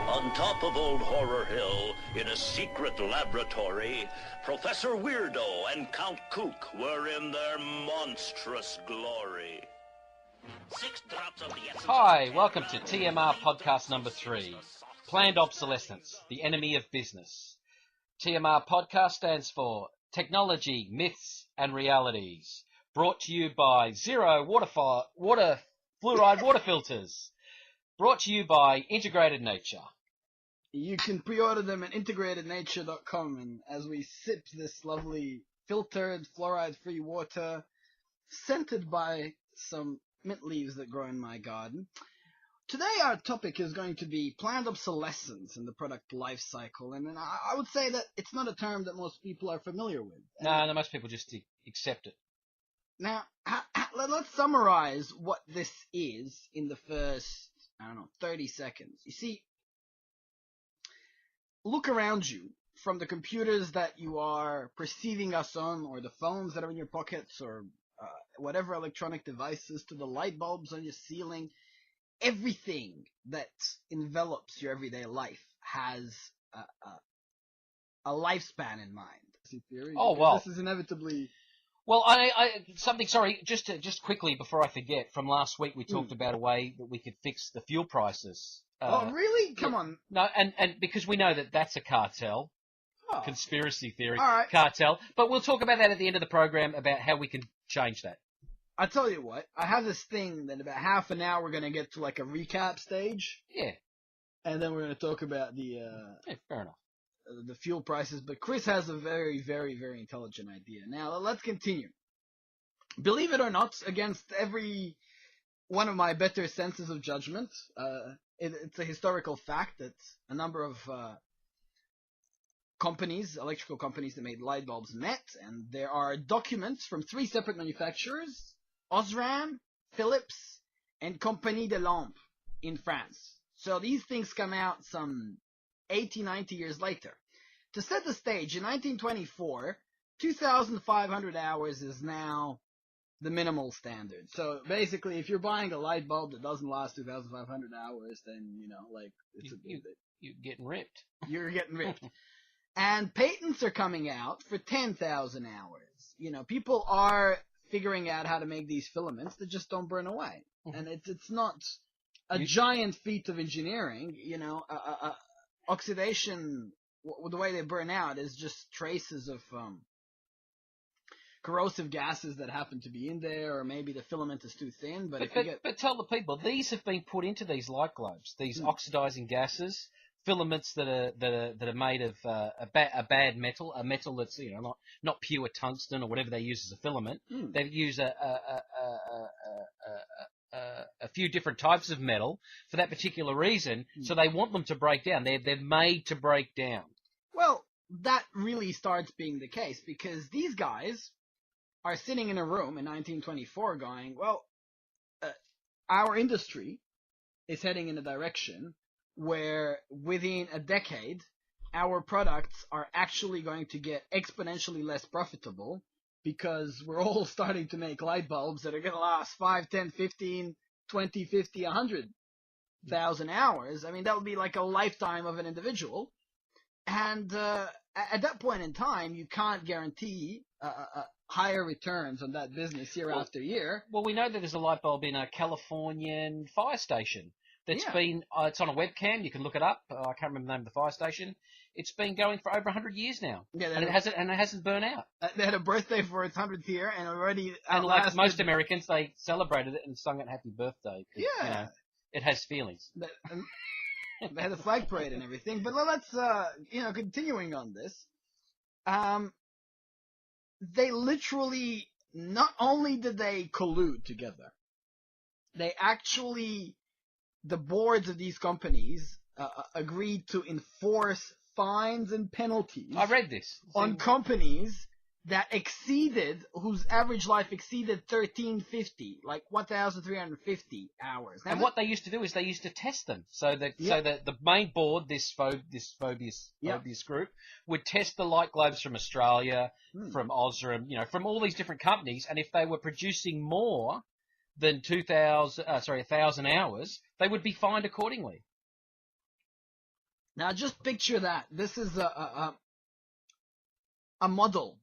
Speaker 2: On top of Old Horror Hill, in a secret laboratory, Professor Weirdo and Count Kook were in their monstrous glory. 6 drops of the essence.
Speaker 3: Hi, welcome to TMR Podcast number 3. Planned Obsolescence, the Enemy of Business. TMR Podcast stands for Technology, Myths and Realities. Brought to you by Zero Fluoride Water Filters. Brought to you by Integrated Nature.
Speaker 4: You can pre-order them at integratednature.com, and as we sip this lovely filtered fluoride-free water, scented by some mint leaves that grow in my garden. Today our topic is going to be planned obsolescence in the product life cycle, and I would say that it's not a term that most people are familiar with.
Speaker 3: No, most people just accept it.
Speaker 4: Now, let's summarize what this is in the first, 30 seconds. You see, look around you, from the computers that you are perceiving us on, or the phones that are in your pockets, or whatever electronic devices, to the light bulbs on your ceiling. Everything that envelops your everyday life has a lifespan in mind. Theory,
Speaker 3: oh, well.
Speaker 4: This is inevitably...
Speaker 3: Well, just quickly before I forget, from last week we talked about a way that we could fix the fuel prices.
Speaker 4: Oh, really? Come on.
Speaker 3: No, and because we know that that's a cartel, conspiracy theory,
Speaker 4: right.
Speaker 3: Cartel. But we'll talk about that at the end of the program, about how we can change that.
Speaker 4: I tell you what, I have this thing that about half an hour we're going to get to like a recap stage.
Speaker 3: Yeah.
Speaker 4: And then we're going to talk about
Speaker 3: yeah, fair enough.
Speaker 4: The fuel prices. But Chris has a very, very, very intelligent idea. Now, let's continue. Believe it or not, against every one of my better senses of judgment, it's a historical fact that a number of companies, electrical companies that made light bulbs met, and there are documents from 3 separate manufacturers, Osram, Philips, and Compagnie de Lampe in France. So these things come out some 80, 90 years later. To set the stage, in 1924, 2,500 hours is now the minimal standard. So basically, if you're buying a light bulb that doesn't last 2,500 hours, then,
Speaker 3: You're getting ripped.
Speaker 4: you're getting ripped. And patents are coming out for 10,000 hours. People are figuring out how to make these filaments that just don't burn away. And it's not a giant feat of engineering. Oxidation, the way they burn out is just traces of corrosive gases that happen to be in there, or maybe the filament is too thin. But
Speaker 3: tell the people, these have been put into these light globes, these oxidizing gases, filaments that are made of a bad metal, a metal that's not pure tungsten or whatever they use as a filament. They use a few different types of metal for that particular reason. So they want them to break down. They're made to break down.
Speaker 4: Well, that really starts being the case because these guys are sitting in a room in 1924 going, well, our industry is heading in a direction where within a decade, our products are actually going to get exponentially less profitable because we're all starting to make light bulbs that are going to last 5, 10, 15, 20, 50, 100,000 hours. I mean, that would be like a lifetime of an individual. And at that point in time, you can't guarantee higher returns on that business year after year.
Speaker 3: Well, we know that there's a light bulb in a Californian fire station that's been, it's on a webcam, you can look it up. I can't remember the name of the fire station. It's been going for over 100 years now. Yeah, and it hasn't burnt out.
Speaker 4: They had a birthday for its 100th year and already
Speaker 3: and like most Americans, they celebrated it and sung it happy birthday.
Speaker 4: Yeah.
Speaker 3: It has feelings.
Speaker 4: They had a flag parade and everything. But let's, continuing on this. They literally, not only did they collude together, they actually, the boards of these companies agreed to enforce fines and penalties.
Speaker 3: I read this.
Speaker 4: On companies that whose average life exceeded 1,350, like 1,350 hours. Now,
Speaker 3: and what they used to do is they used to test them. So that the main board, this Phobius group, would test the light globes from Australia, from Osram, from all these different companies, and if they were producing more than 1,000 hours, they would be fined accordingly.
Speaker 4: Now just picture that. This is a model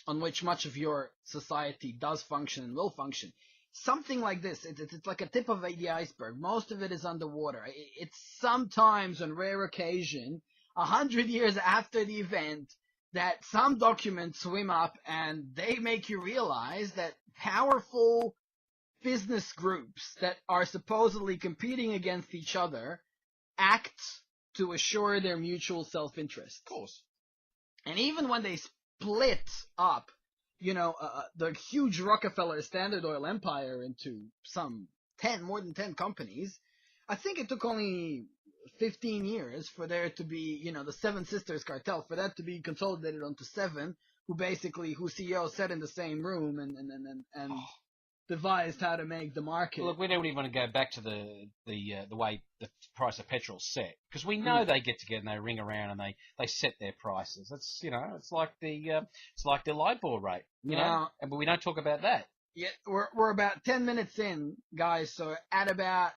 Speaker 4: on which much of your society does function and will function. Something like this. It's like a tip of the iceberg. Most of it is underwater. It's sometimes, on rare occasion, 100 years after the event, that some documents swim up and they make you realize that powerful business groups that are supposedly competing against each other act to assure their mutual self-interest.
Speaker 3: Of course.
Speaker 4: And even when they split up, the huge Rockefeller Standard Oil empire into more than 10 companies, I think it took only 15 years for there to be, the Seven Sisters cartel, for that to be consolidated onto 7, who CEOs sat in the same room and devised how to make the market.
Speaker 3: Look, we don't even want to go back to the way the price of petrol is set, because we know they get together and they ring around and they set their prices. It's it's like the LIBOR rate, but we don't talk about that.
Speaker 4: Yeah, we're about 10 minutes in, guys. So at about